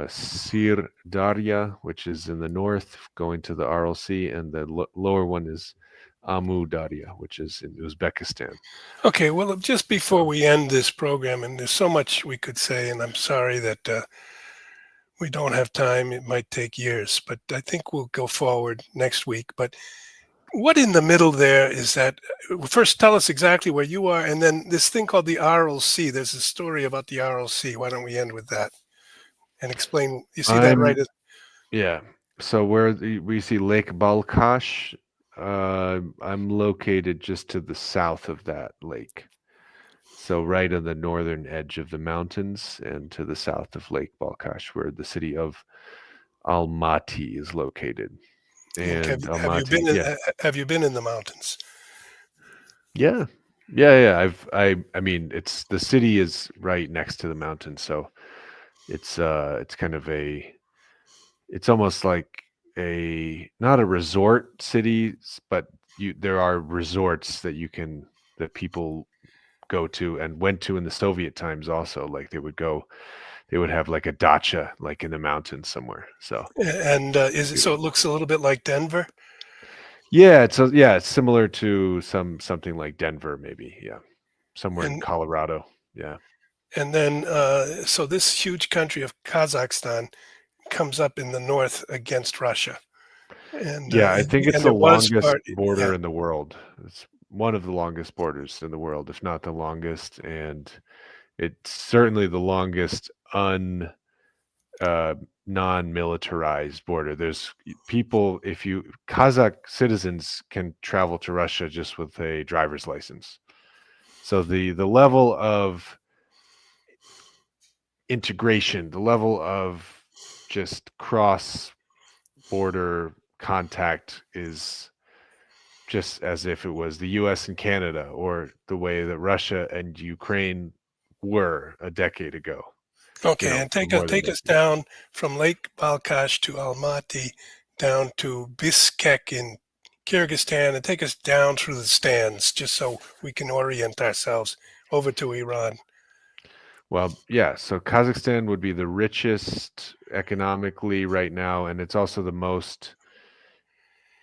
Sir Darya, which is in the north, going to the Aral Sea, and the lower one is Amu Darya, which is in Uzbekistan. Okay, well, just before So we end this program, and there's so much we could say, and I'm sorry that we don't have time. It might take years, but I think we'll go forward next week. But what in the middle there is that? First, tell us exactly where you are, and then this thing called the Aral Sea. There's a story about the Aral Sea. Why don't we end with that and explain? You see that right? I'm yeah. So where we see Lake Balkhash, I'm located just to the south of that lake. So right on the northern edge of the mountains and to the south of Lake Balkhash, where the city of Almaty is located. Okay. And Almaty, yeah, Have you been in the mountains? yeah, yeah. I mean, it's the city is right next to the mountain, so it's kind of it's almost like a not a resort city, but there are resorts that people go to and went to in the Soviet times also. Like they would have like a dacha like in the mountains somewhere. So And is it so? It looks a little bit like Denver. yeah, it's similar to something like Denver, maybe. Yeah, somewhere in And Colorado. Yeah. and then so this huge country of Kazakhstan comes up in the north against Russia, Yeah, I think it's and the it was longest part. border Yeah. in the world. It's one of the longest borders in the world, if not the longest, and it's certainly the longest uh, non-militarized border. There's people, if you Kazakh citizens can travel to Russia just with a driver's license. So the level of integration, the level of just cross border contact is just as if it was the US and Canada or the way that Russia and Ukraine were a decade ago, Okay, and or more than take that. us down from Lake Balkhash to Almaty, down to Bishkek in Kyrgyzstan, and take us down through the stands, just so we can orient ourselves over to Iran. Well, yeah, so Kazakhstan would be the richest economically right now, and it's also the most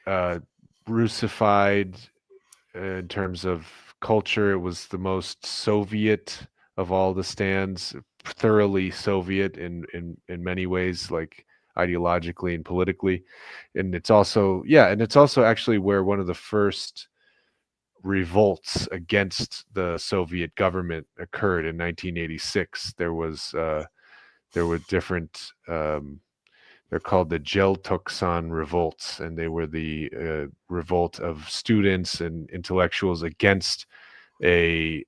uh, Russified in terms of culture. It was the most Soviet of all the stands, thoroughly Soviet in many ways, like ideologically and politically. And it's also actually where one of the first revolts against the Soviet government occurred in 1986. There were different. They're called the Jeltoksan revolts, and they were the revolt of students and intellectuals against a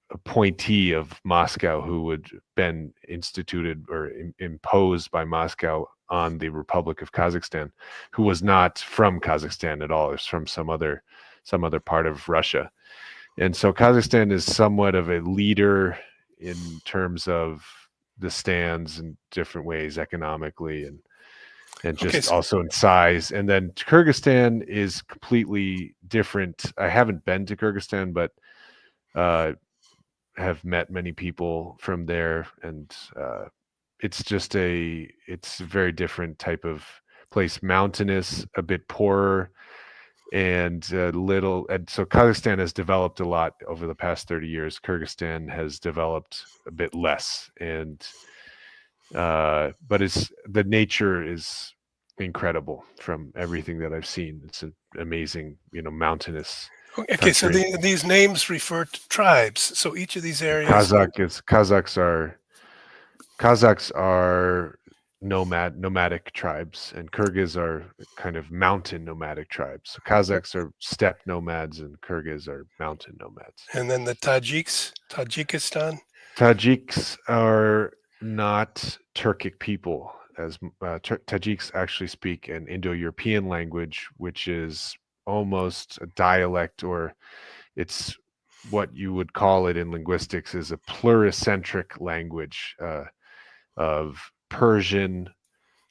appointee of Moscow who had been instituted or imposed by Moscow on the Republic of Kazakhstan, who was not from Kazakhstan at all. It was from some other part of Russia. And so Kazakhstan is somewhat of a leader in terms of the stands in different ways economically and Okay, just also in size. And then Kyrgyzstan is completely different. I haven't been to Kyrgyzstan, but have met many people from there, and it's a very different type of place. Mountainous, a bit poorer, and so Kazakhstan has developed a lot over the past 30 years. Kyrgyzstan has developed a bit less, and but the nature is incredible from everything that I've seen. It's an amazing, mountainous okay. So country. these names refer to tribes. So each of these areas. Kazakhs are nomadic tribes, and Kyrgyz are kind of mountain nomadic tribes. So Kazakhs are steppe nomads, and Kyrgyz are mountain nomads. And then the Tajikistan. Tajiks are not Turkic people. as Tajiks actually speak an Indo-European language, which is almost a dialect, or it's what you would call it in linguistics is a pluricentric language. Of Persian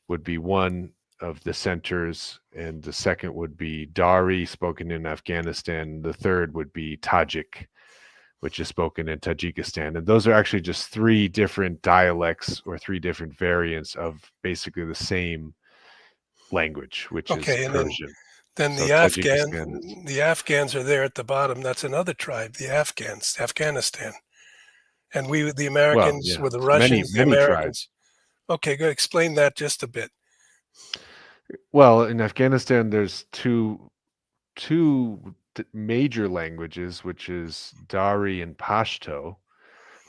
would be one of the centers, and the second would be Dari, spoken in Afghanistan. The third would be Tajik, which is spoken in Tajikistan. And those are actually just three different dialects or three different variants of basically the same language, which is Okay, and Persian. then So Tajikistan is, the Afghans are there at the bottom. That's another tribe, the Afghans, Afghanistan. And we, the well, Americans, yeah, were the it's many, Russians, the many tribes. Americans. Okay, go explain that just a bit. Well, in Afghanistan, there's two major languages, which is Dari and Pashto.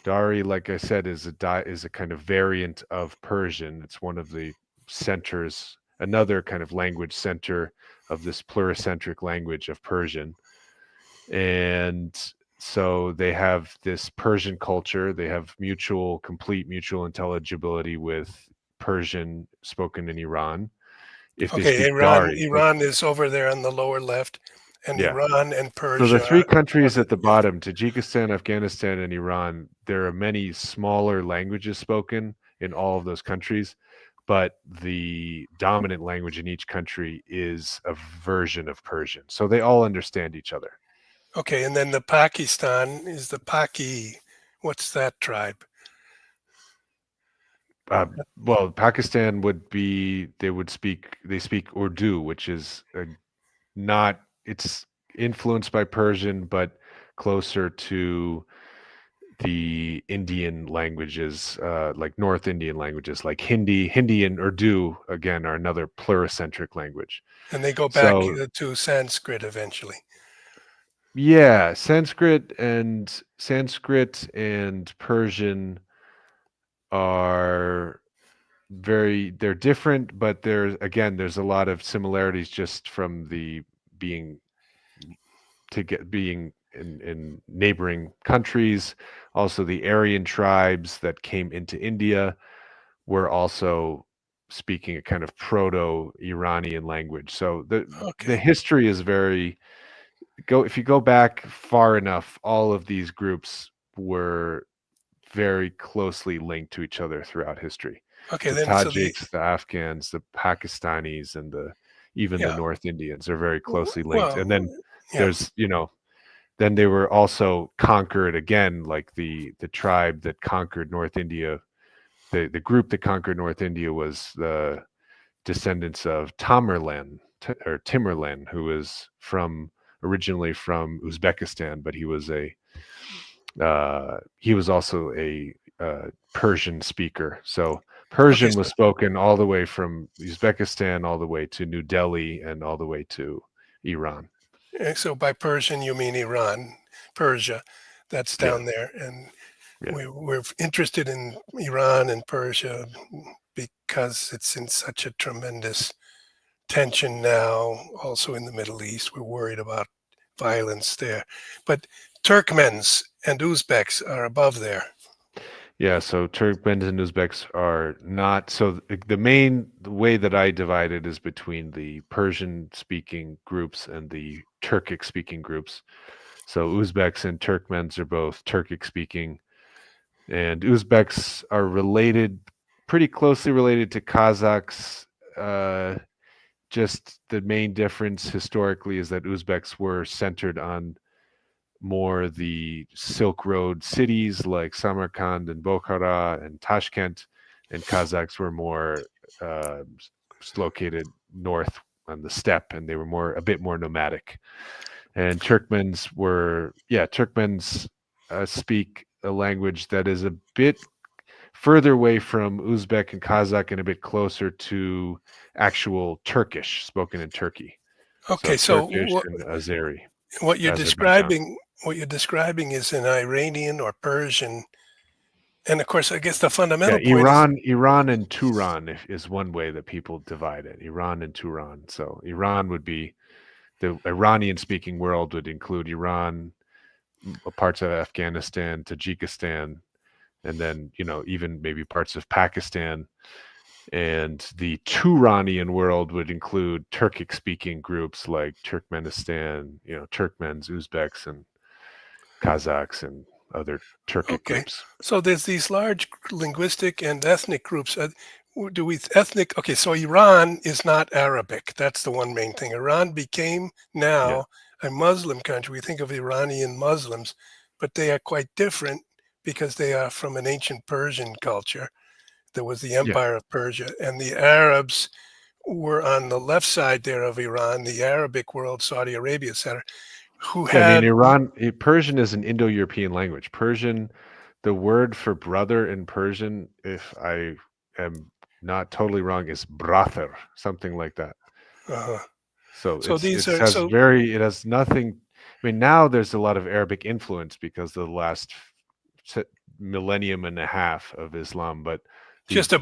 Dari, like I said, is a kind of variant of Persian. It's one of the centers, another kind of language center of this pluricentric language of Persian. And so they have this Persian culture. They have complete mutual intelligibility with Persian spoken in Iran. If they Okay, speak Dari, Iran is over there on the lower left, and yeah. Iran and So the Persia three are countries the, at the bottom, Tajikistan, Afghanistan, and Iran, there are many smaller languages spoken in all of those countries, but the dominant language in each country is a version of Persian. So they all understand each other. okay, and then the Pakistan is the Paki. What's that tribe? Well, Pakistan would be, they speak Urdu, which is not, it's influenced by Persian, but closer to the Indian languages, like North Indian languages, like Hindi and Urdu, again, are another pluricentric language. And they go back So, to Sanskrit eventually. yeah, Sanskrit and Persian are they're different, but there's a lot of similarities just from the being being in neighboring countries. Also, the Aryan tribes that came into India were also speaking a kind of proto-Iranian language. So the Okay, history is if you go back far enough, all of these groups were very closely linked to each other throughout history. okay, The then so the Tajiks, the Afghans, the Pakistanis, and even the yeah, North Indians are very closely linked. well, And then yeah, there's, then they were also conquered again, like the tribe that conquered North India. The group that conquered North India was the descendants of Tamerlan, who was originally from Uzbekistan, but he was also a Persian speaker. So okay. Persian was spoken all the way from Uzbekistan all the way to New Delhi and all the way to Iran. So by Persian you mean Iran, Persia, that's Yeah, down there, and yeah. we're interested in Iran and Persia because it's in such a tremendous tension now. Also in the Middle East, we're worried about violence there, but Turkmens and Uzbeks are above there. Yeah, so Turkmens and Uzbeks are not. So the way that I divide it is between the Persian speaking groups and the Turkic speaking groups. So Uzbeks and Turkmens are both Turkic speaking, and Uzbeks are pretty closely related to Kazakhs. Just the main difference historically is that Uzbeks were centered on more the Silk Road cities like Samarkand and Bokhara and Tashkent, and Kazakhs were more uh, located north on the steppe, and they were a bit more nomadic. And Turkmens speak a language that is a bit further away from Uzbek and Kazakh and a bit closer to actual Turkish spoken in Turkey. So Okay, so Turkish and Azeri, what you're Azerbaijan. describing is an Iranian or Persian, and of course, I guess the Yeah, fundamental point is Iran and Turan is one way that people divide it. Iran and Turan. So Iran would be the Iranian-speaking world would include Iran, parts of Afghanistan, Tajikistan, and then even maybe parts of Pakistan. And the Turanian world would include Turkic-speaking groups like Turkmenistan, Turkmens, Uzbeks, and Kazakhs, and other Turkic Okay. groups. So there's these large linguistic and ethnic groups. Do we ethnic? Okay, so Iran is not Arabic. That's the one main thing. Iran became Yeah, now a Muslim country. We think of Iranian Muslims, but they are quite different because they are from an ancient Persian culture. There was the yeah, Empire of Persia, and the Arabs were on the left side there of Iran, the Arabic world, Saudi Arabia center, who yeah. I mean, had Persian is an Indo-European language. Persian, the word for brother in Persian, if I am not totally wrong, is brother, something like that. uh, So so it's these it are has so very it has nothing. I mean, now there's a lot of Arabic influence because of the last millennium and a half of Islam, but the just the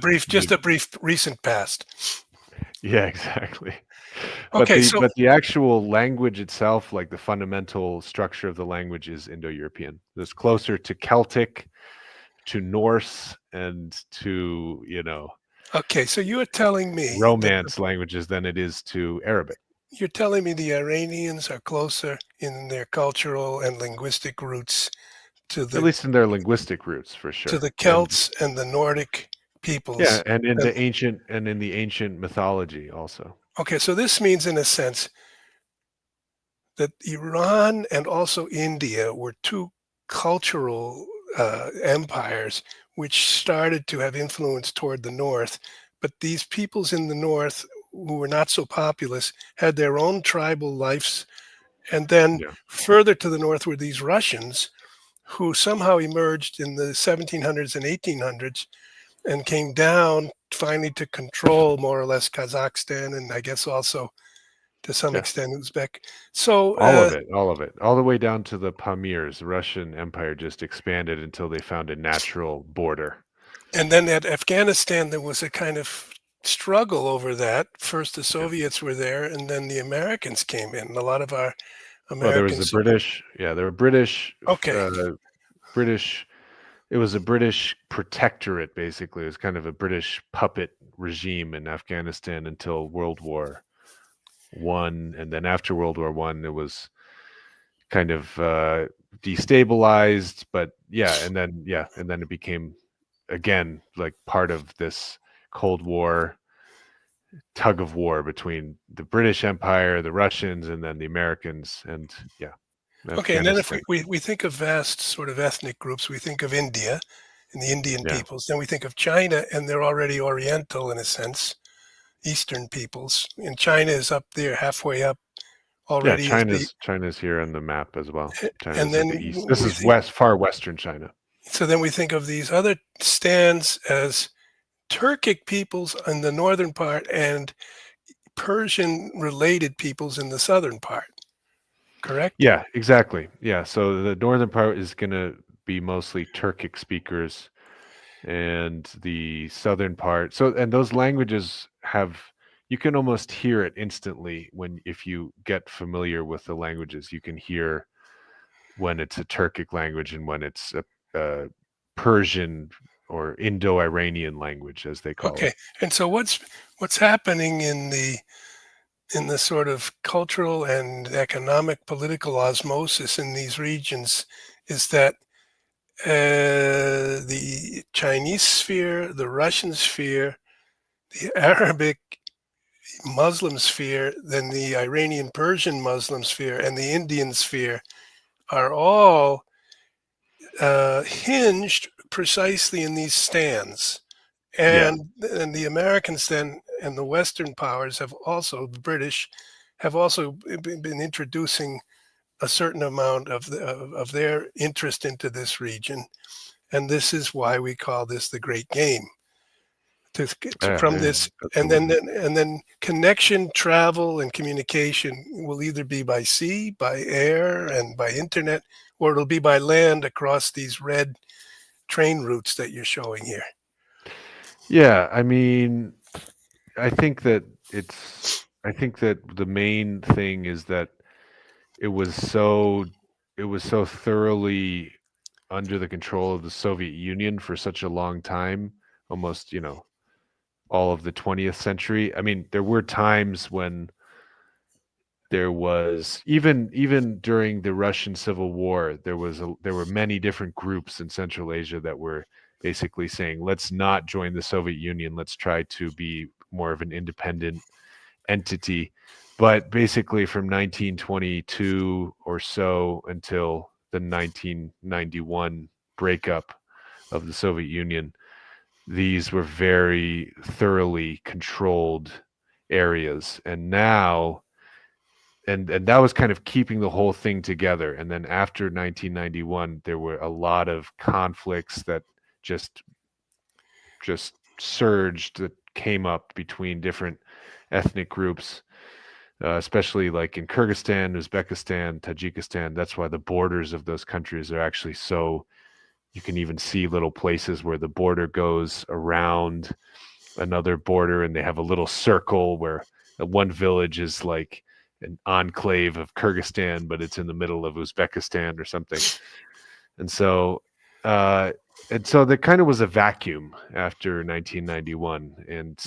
a brief recent past. yeah, exactly. But Okay, the actual language itself, like the fundamental structure of the language, is Indo-European. It's closer to Celtic, to Norse, and to so you're telling me that Romance languages than it is to Arabic. the Iranians are closer in their cultural and linguistic roots to At the least in their linguistic roots, for sure. And Celts and the Nordic yeah, peoples. and than- in the ancient mythology also. Okay, so this means in a sense that Iran and also India were two cultural empires which started to have influence toward the north. But these peoples in the north who were not so populous had their own tribal lives. And then Yeah. further to the north were these Russians who somehow emerged in the 1700s and 1800s and came down finally to control more or less Kazakhstan and I guess also to some Yeah. extent Uzbek. So All of it. All the way down to the Pamirs. The Russian Empire just expanded until they found a natural border. and then at Afghanistan, there was a kind of struggle over that. First, the Yeah. Soviets were there, and then the Americans came in. A lot of our Well, there was the Americans. British. Yeah, there were Okay, British. It was a British protectorate, basically. It was kind of a British puppet regime in Afghanistan until World War One, and then after World War One, it was kind of destabilized. But and then it became again like part of this Cold War tug of war between the British Empire, the Russians, and then the Americans, and yeah, okay. And then if Afghanistan. we think of vast sort of ethnic groups, we think of India and the Indian Yeah, peoples. Then we think of China, and they're already Oriental in a sense, Eastern peoples. And China is up there, halfway up yeah. already. Is the China's here on the map as well. and China's at the then east. This we is think far western China. so. Then we think of these other stands as Turkic peoples in the northern part and Persian related peoples in the southern part, correct? Yeah, exactly. Yeah, so the northern part is going to be mostly Turkic speakers, and the southern part. So, and those languages have, you can almost hear it instantly when, if you get familiar with the languages, you can hear when it's a Turkic language and when it's a Persian or Indo-Iranian language, as they call it. Okay. And so what's happening in the sort of cultural and economic political osmosis in these regions is that the Chinese sphere, the Russian sphere, the Arabic Muslim sphere, then the Iranian Persian Muslim sphere, and the Indian sphere are all hinged precisely in these stands. Yeah, And the Americans then and the Western powers have also, the British, have also been introducing a certain amount of their interest into this region. And this is why we call this the Great Game. yeah, From yeah, this, absolutely. and then connection, travel, and communication will either be by sea, by air, and by internet, or it'll be by land across these red train routes that you're showing here. Yeah, I mean, I think that I think that the main thing is that it was so it was so thoroughly under the control of the Soviet Union for such a long time, almost, all of the 20th century. I mean, there were times when there was even during the Russian Civil War, there were many different groups in Central Asia that were basically saying, let's not join the Soviet Union, let's try to be more of an independent entity. But basically from 1922 or so until the 1991 breakup of the Soviet Union, these were very thoroughly controlled areas. And now, and that was kind of keeping the whole thing together. And then after 1991, there were a lot of conflicts that just surged, that came up between different ethnic groups, especially like in Kyrgyzstan, Uzbekistan, Tajikistan. That's why the borders of those countries are actually so, you can even see little places where the border goes around another border, and they have a little circle where one village is like an enclave of Kyrgyzstan, but it's in the middle of Uzbekistan or something. And so there kind of was a vacuum after 1991, and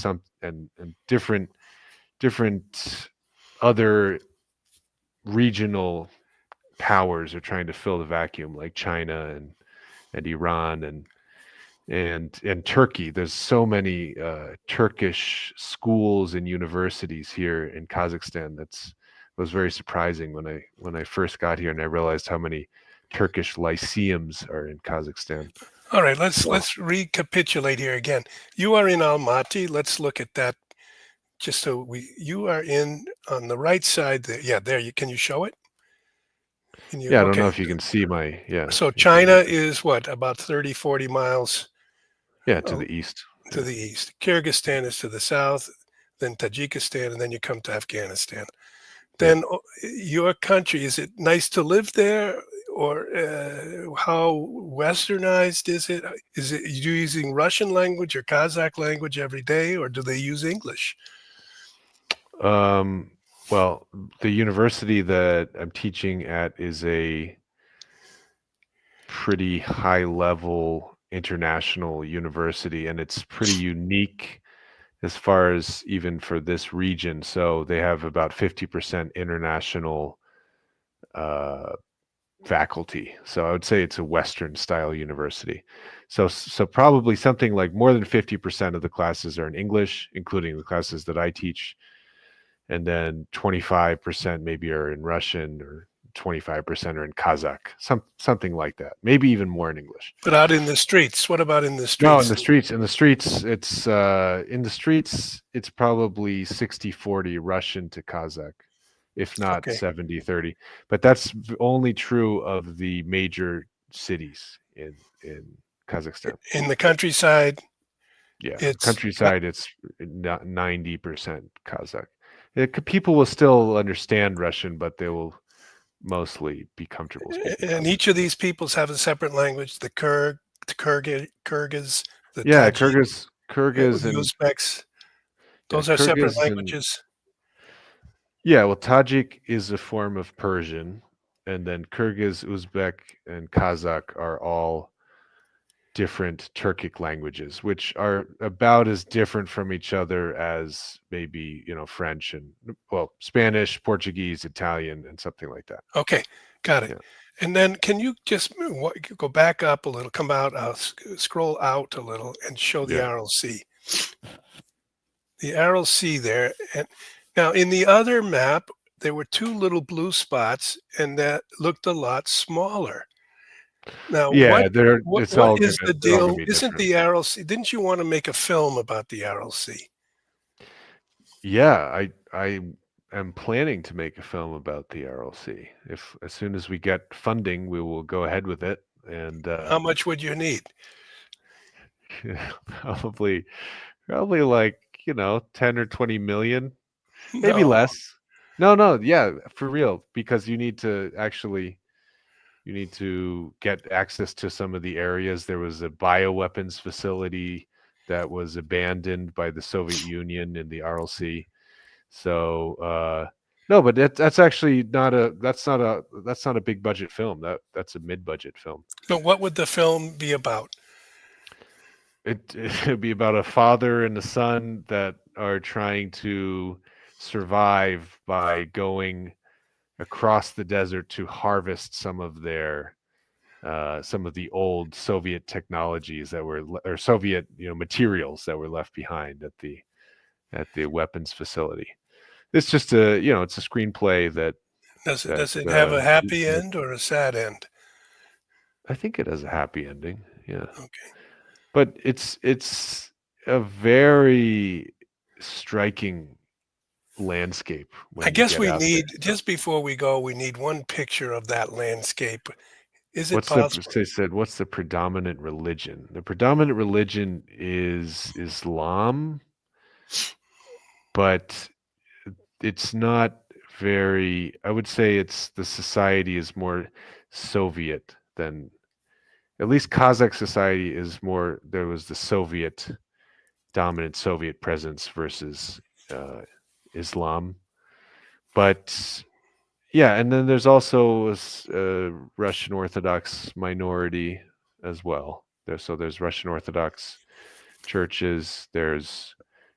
different other regional powers are trying to fill the vacuum, like China and Iran and Turkey. There's so many Turkish schools and universities here in Kazakhstan. It was very surprising when I first got here, and I realized how many Turkish lyceums are in Kazakhstan. All right, let's recapitulate here again. You are in Almaty. Let's look at that. Just so you are on the right side there. Yeah, there. Can you show it? I don't know if you can see my, So China is what, about 30, 40 miles? Yeah, to the east. To the east. Kyrgyzstan is to the south, then Tajikistan, and then you come to Afghanistan. Then your country, is it nice to live there? Or how westernized is it? Is it you using Russian language or Kazakh language every day, or do they use English? Well, the university that I'm teaching at is a pretty high level international university, and it's pretty unique as far as even for this region. So they have about 50% international faculty. So I would say it's a Western style university. So probably something like more than 50% of the classes are in English, including the classes that I teach. And then 25% maybe are in Russian, or 25% are in Kazakh, something like that. Maybe even more in English. But out in the streets, what about in the streets? No, in the streets, it's probably 60-40 Russian to Kazakh, if not 70-30. But that's only true of the major cities in Kazakhstan. In the countryside, it's 90% Kazakh. People will still understand Russian, but they will mostly be comfortable speaking. And each of these peoples have a separate language. The Kyrgyz, the Kyrgyz, the and Uzbeks. Those are separate languages. Well, Tajik is a form of Persian, and then Kyrgyz, Uzbek, and Kazakh are all different Turkic languages, which are about as different from each other as maybe, French and, Spanish, Portuguese, Italian, and something like that. Okay, got it. Yeah. And then can you just go back up a little, come out, scroll out a little and show the Aral Sea. The Aral Sea there. And now in the other map, there were two little blue spots, and that looked a lot smaller. Now, what is the deal? Isn't the Aral Sea? Didn't you want to make a film about the Aral Sea? Yeah, I am planning to make a film about the Aral Sea. As soon as we get funding, we will go ahead with it. And how much would you need? Probably like 10 or 20 million, maybe less. No, yeah, for real, because you need to get access to some of the areas. There was a bioweapons facility that was abandoned by the Soviet Union in the Aral Sea. So no, but that's actually not a big budget film. That's a mid-budget film. So what would the film be about? it'd be about a father and a son that are trying to survive by going across the desert to harvest some of the old Soviet technologies that were or Soviet materials that were left behind at the weapons facility. It's just it's a screenplay that Does it have a is happy end or a sad end? I think it has a happy ending. Yeah, Okay. but it's a very striking landscape I when you guess get we out there. need, just before we go, we need one picture of that landscape. Is it What's the possible? they said? What's the predominant religion? The predominant religion is Islam, but it's not very. I would say it's the society is more Soviet than at least Kazakh society is more. There was the Soviet dominant Soviet presence versus Islam, but yeah, and then there's also a Russian Orthodox minority as well. There's Russian Orthodox churches, there's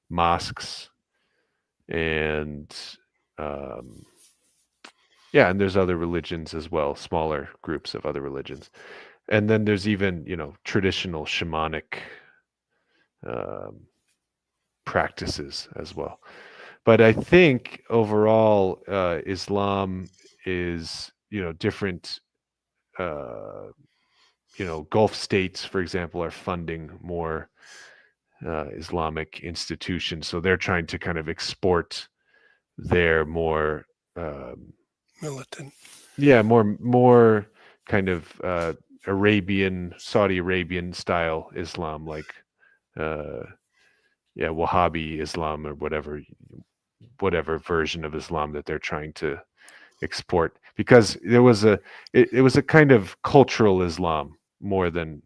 mosques, and um, yeah, and there's other religions as well, smaller groups of other religions, and then there's even traditional shamanic um, practices as well. But I think overall, Islam is different. Uh, Gulf states, for example, are funding more Islamic institutions, so they're trying to kind of export their more, Militant. more kind of Saudi Arabian style Islam, like uh, Wahhabi Islam or whatever version of Islam that they're trying to export, because it was a kind of cultural Islam more than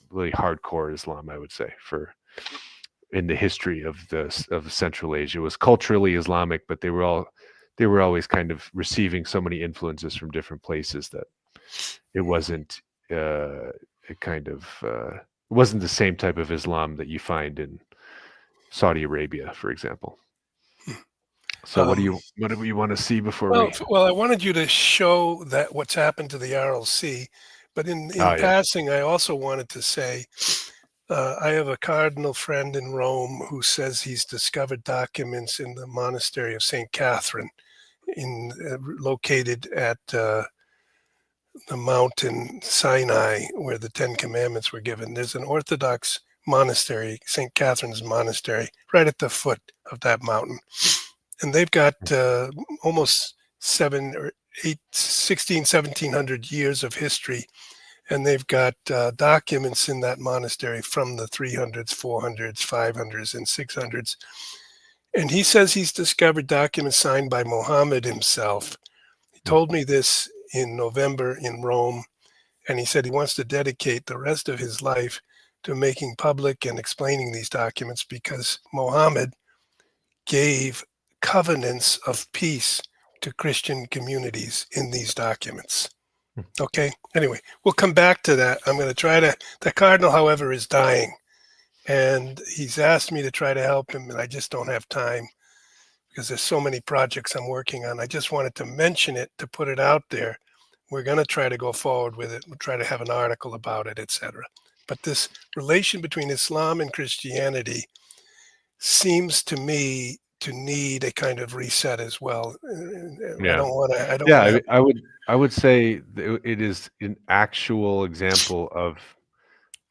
really hardcore Islam, I would say, for in the history of Central Asia. It was culturally Islamic, but they were always kind of receiving so many influences from different places that it wasn't a kind of it wasn't the same type of Islam that you find in Saudi Arabia, for example. So what Um, do you want to see before we? well, I wanted you to show that what's happened to the RLC, but in Oh yeah. passing, I also wanted to say I have a cardinal friend in Rome who says he's discovered documents in the monastery of St. Catherine, located at the mountain Sinai, where the Ten Commandments were given. There's an Orthodox monastery, St. Catherine's Monastery, right at the foot of that mountain. And they've got almost 7 or 8, 16, 1700 years of history. And they've got documents in that monastery from the 300s, 400s, 500s, and 600s. And he says he's discovered documents signed by Mohammed himself. He told me this in November in Rome, and he said he wants to dedicate the rest of his life to making public and explaining these documents, because Mohammed gave covenants of peace to Christian communities in these documents. Okay. Anyway, we'll come back to that. I'm going to try to. The cardinal, however, is dying, and he's asked me to try to help him, and I just don't have time because there's so many projects I'm working on. I just wanted to mention it, to put it out there. We're going to try to go forward with it. We'll try to have an article about it, etc. But this relation between Islam and Christianity seems to me to need a kind of reset as well. I Yeah. don't want to. I don't Yeah, want to have. I would say it is an actual example of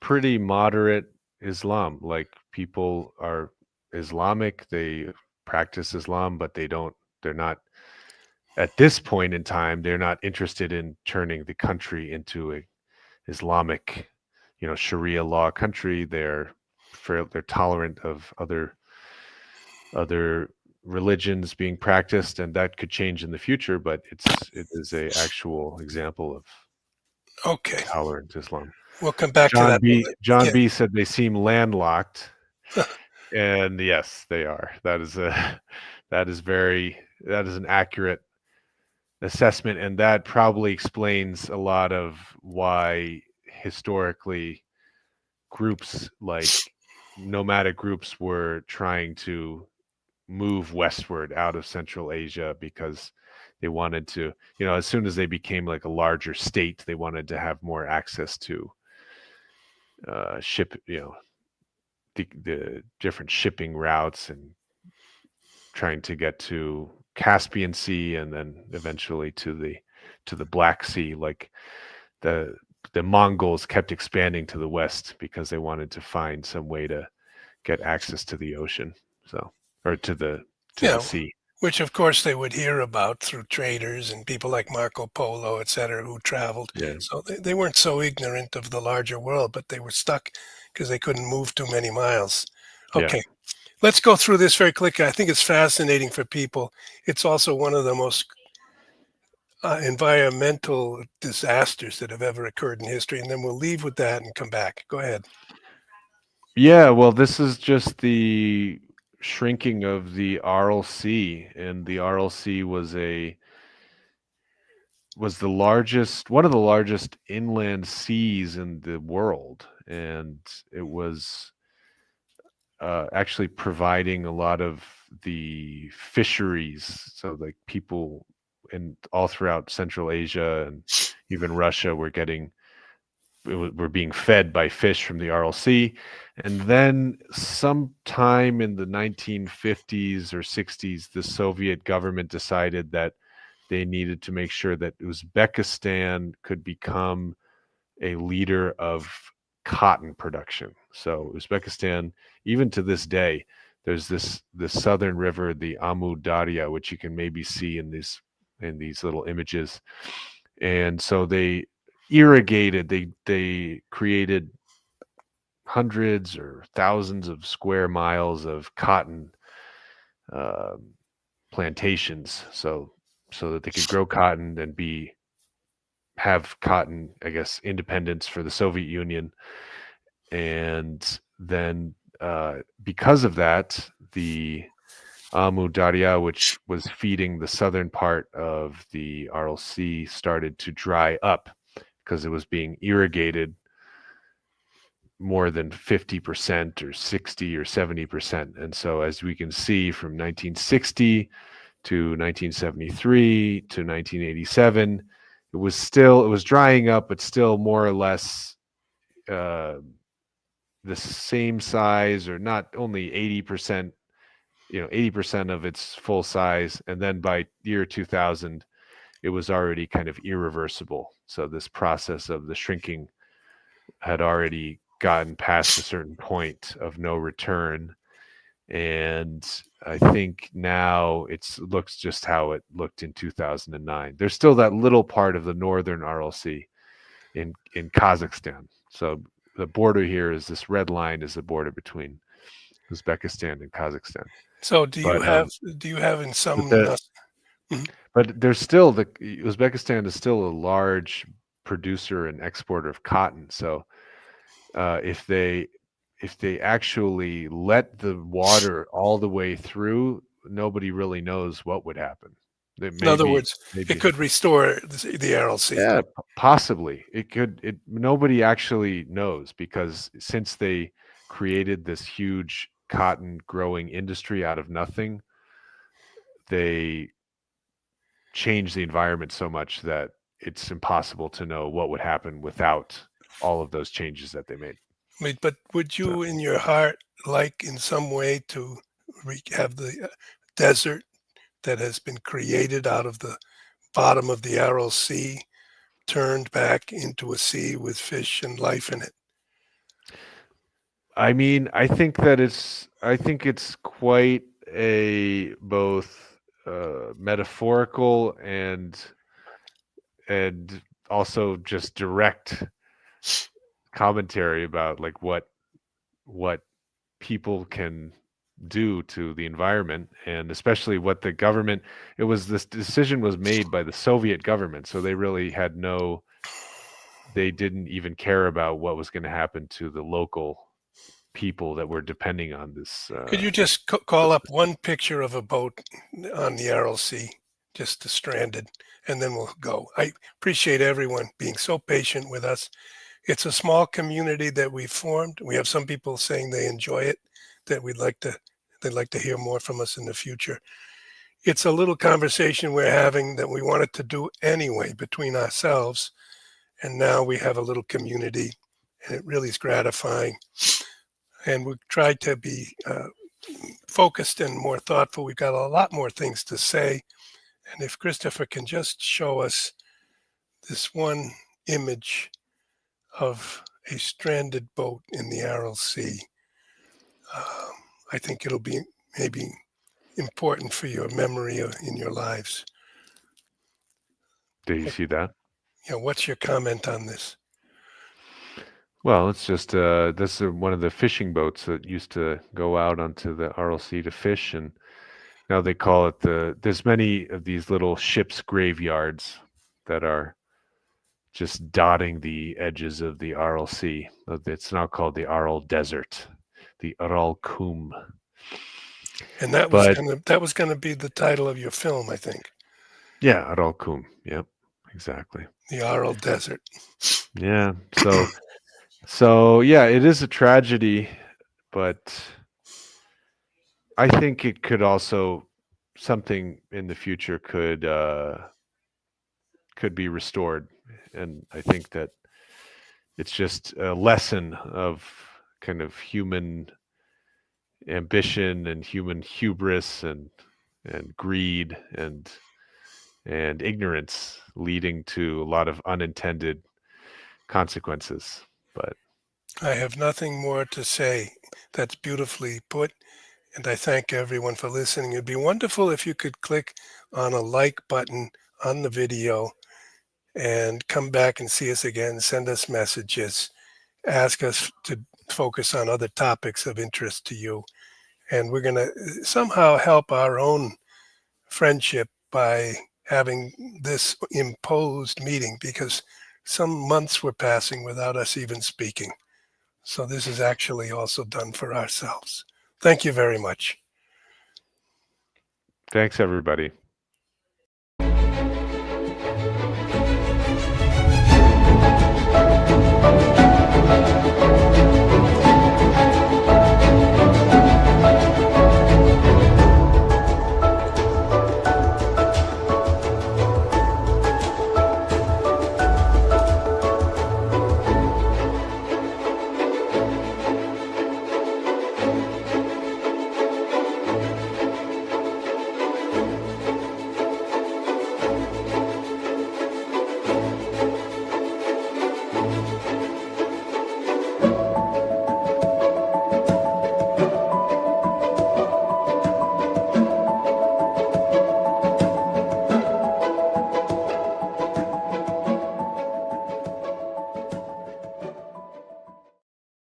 pretty moderate Islam. Like, people are Islamic, they practice Islam, but they're not at this point in time, they're not interested in turning the country into a Islamic, Sharia law country. They're tolerant of other religions being practiced, and that could change in the future, but it is a actual example of Okay, tolerant Islam. we'll come back to that. John Yeah. B said they seem landlocked, and yes, they are. That is an accurate assessment, and that probably explains a lot of why historically groups like nomadic groups were trying to move westward out of Central Asia because they wanted to, as soon as they became like a larger state, they wanted to have more access to ship, the different shipping routes and trying to get to Caspian Sea and then eventually to the Black Sea. Like the Mongols kept expanding to the west because they wanted to find some way to get access to the ocean, or to the Yeah, sea. which of course they would hear about through traders and people like Marco Polo, etc., who traveled. Yeah. So they weren't so ignorant of the larger world, but they were stuck because they couldn't move too many miles. Yeah. Okay, let's go through this very quickly. I think it's fascinating for people. It's also one of the most environmental disasters that have ever occurred in history, and then we'll leave with that and come back. Go ahead. Yeah, well, this is just the shrinking of the Aral Sea, and the Aral Sea was one of the largest inland seas in the world, and it was actually providing a lot of the fisheries. So, like people in all throughout Central Asia and even Russia were being fed by fish from the Aral Sea. And then sometime in the 1950s or 60s, the Soviet government decided that they needed to make sure that Uzbekistan could become a leader of cotton production. So Uzbekistan, even to this day, there's this southern river, the Amu Darya, which you can maybe see in these little images. And so they irrigated, they created hundreds or thousands of square miles of cotton uh, plantations, so that they could grow cotton and have cotton, I guess, independence for the Soviet Union. And then because of that, the Amu Darya, which was feeding the southern part of the Aral Sea, started to dry up because it was being irrigated more than 50% or 60 or 70%. And so, as we can see, from 1960 to 1973 to 1987, it was drying up, but still more or less the same size, or not only 80%, 80% of its full size. And then by year 2000, it was already kind of irreversible. So this process of the shrinking had already gotten past a certain point of no return. And I think now it looks just how it looked in 2009. There's still that little part of the northern Aral Sea in Kazakhstan. So the border here is this red line is the border between Uzbekistan and Kazakhstan. So But do you have in some Mhm. but there's still Uzbekistan is still a large producer and exporter of cotton. So if they actually let the water all the way through, nobody really knows what would happen. In other words, it could restore the Aral Sea. Yeah, possibly it could. Nobody actually knows, because since they created this huge cotton growing industry out of nothing, they changed the environment so much that it's impossible to know what would happen without all of those changes that they made. But would you, in your heart, like in some way to have the desert that has been created out of the bottom of the Aral Sea turned back into a sea with fish and life in it? I mean, I think it's quite a both metaphorical and also just direct commentary about like what people can do to the environment, and especially what the government. This decision was made by the Soviet government, so they really had they didn't even care about what was going to happen to the local people that were depending on this. Could you just call up one picture of a boat on the Aral Sea, just stranded, and then we'll go. I appreciate everyone being so patient with us. It's a small community that we formed. We have some people saying they enjoy it, that they'd like to hear more from us in the future. It's a little conversation we're having that we wanted to do anyway between ourselves, and now we have a little community, and it really is gratifying. And we tried to be focused and more thoughtful. We've got a lot more things to say, and if Christopher can just show us this one image of a stranded boat in the Aral Sea, I think it'll be maybe important for your memory in your lives. Do you see that? What's your comment on this? Well, it's just this is one of the fishing boats that used to go out onto the Aral Sea to fish, and now they call it there's many of these little ships graveyards that are just dotting the edges of the Aral Sea. It's now called the Aral Desert, the Aral Kum. And that was gonna be the title of your film, I think. Yeah, Aral Kum. Yep, exactly. The Aral Desert. Yeah. So yeah, it is a tragedy, but I think it could also something in the future could be restored, and I think that it's just a lesson of kind of human ambition and human hubris and greed and ignorance leading to a lot of unintended consequences. But I have nothing more to say. That's beautifully put. And I thank everyone for listening. It'd be wonderful if you could click on a like button on the video and come back and see us again, send us messages, ask us to focus on other topics of interest to you. And we're going to somehow help our own friendship by having this imposed meeting, because some months were passing without us even speaking. So this is actually also done for ourselves. Thank you very much. Thanks, everybody.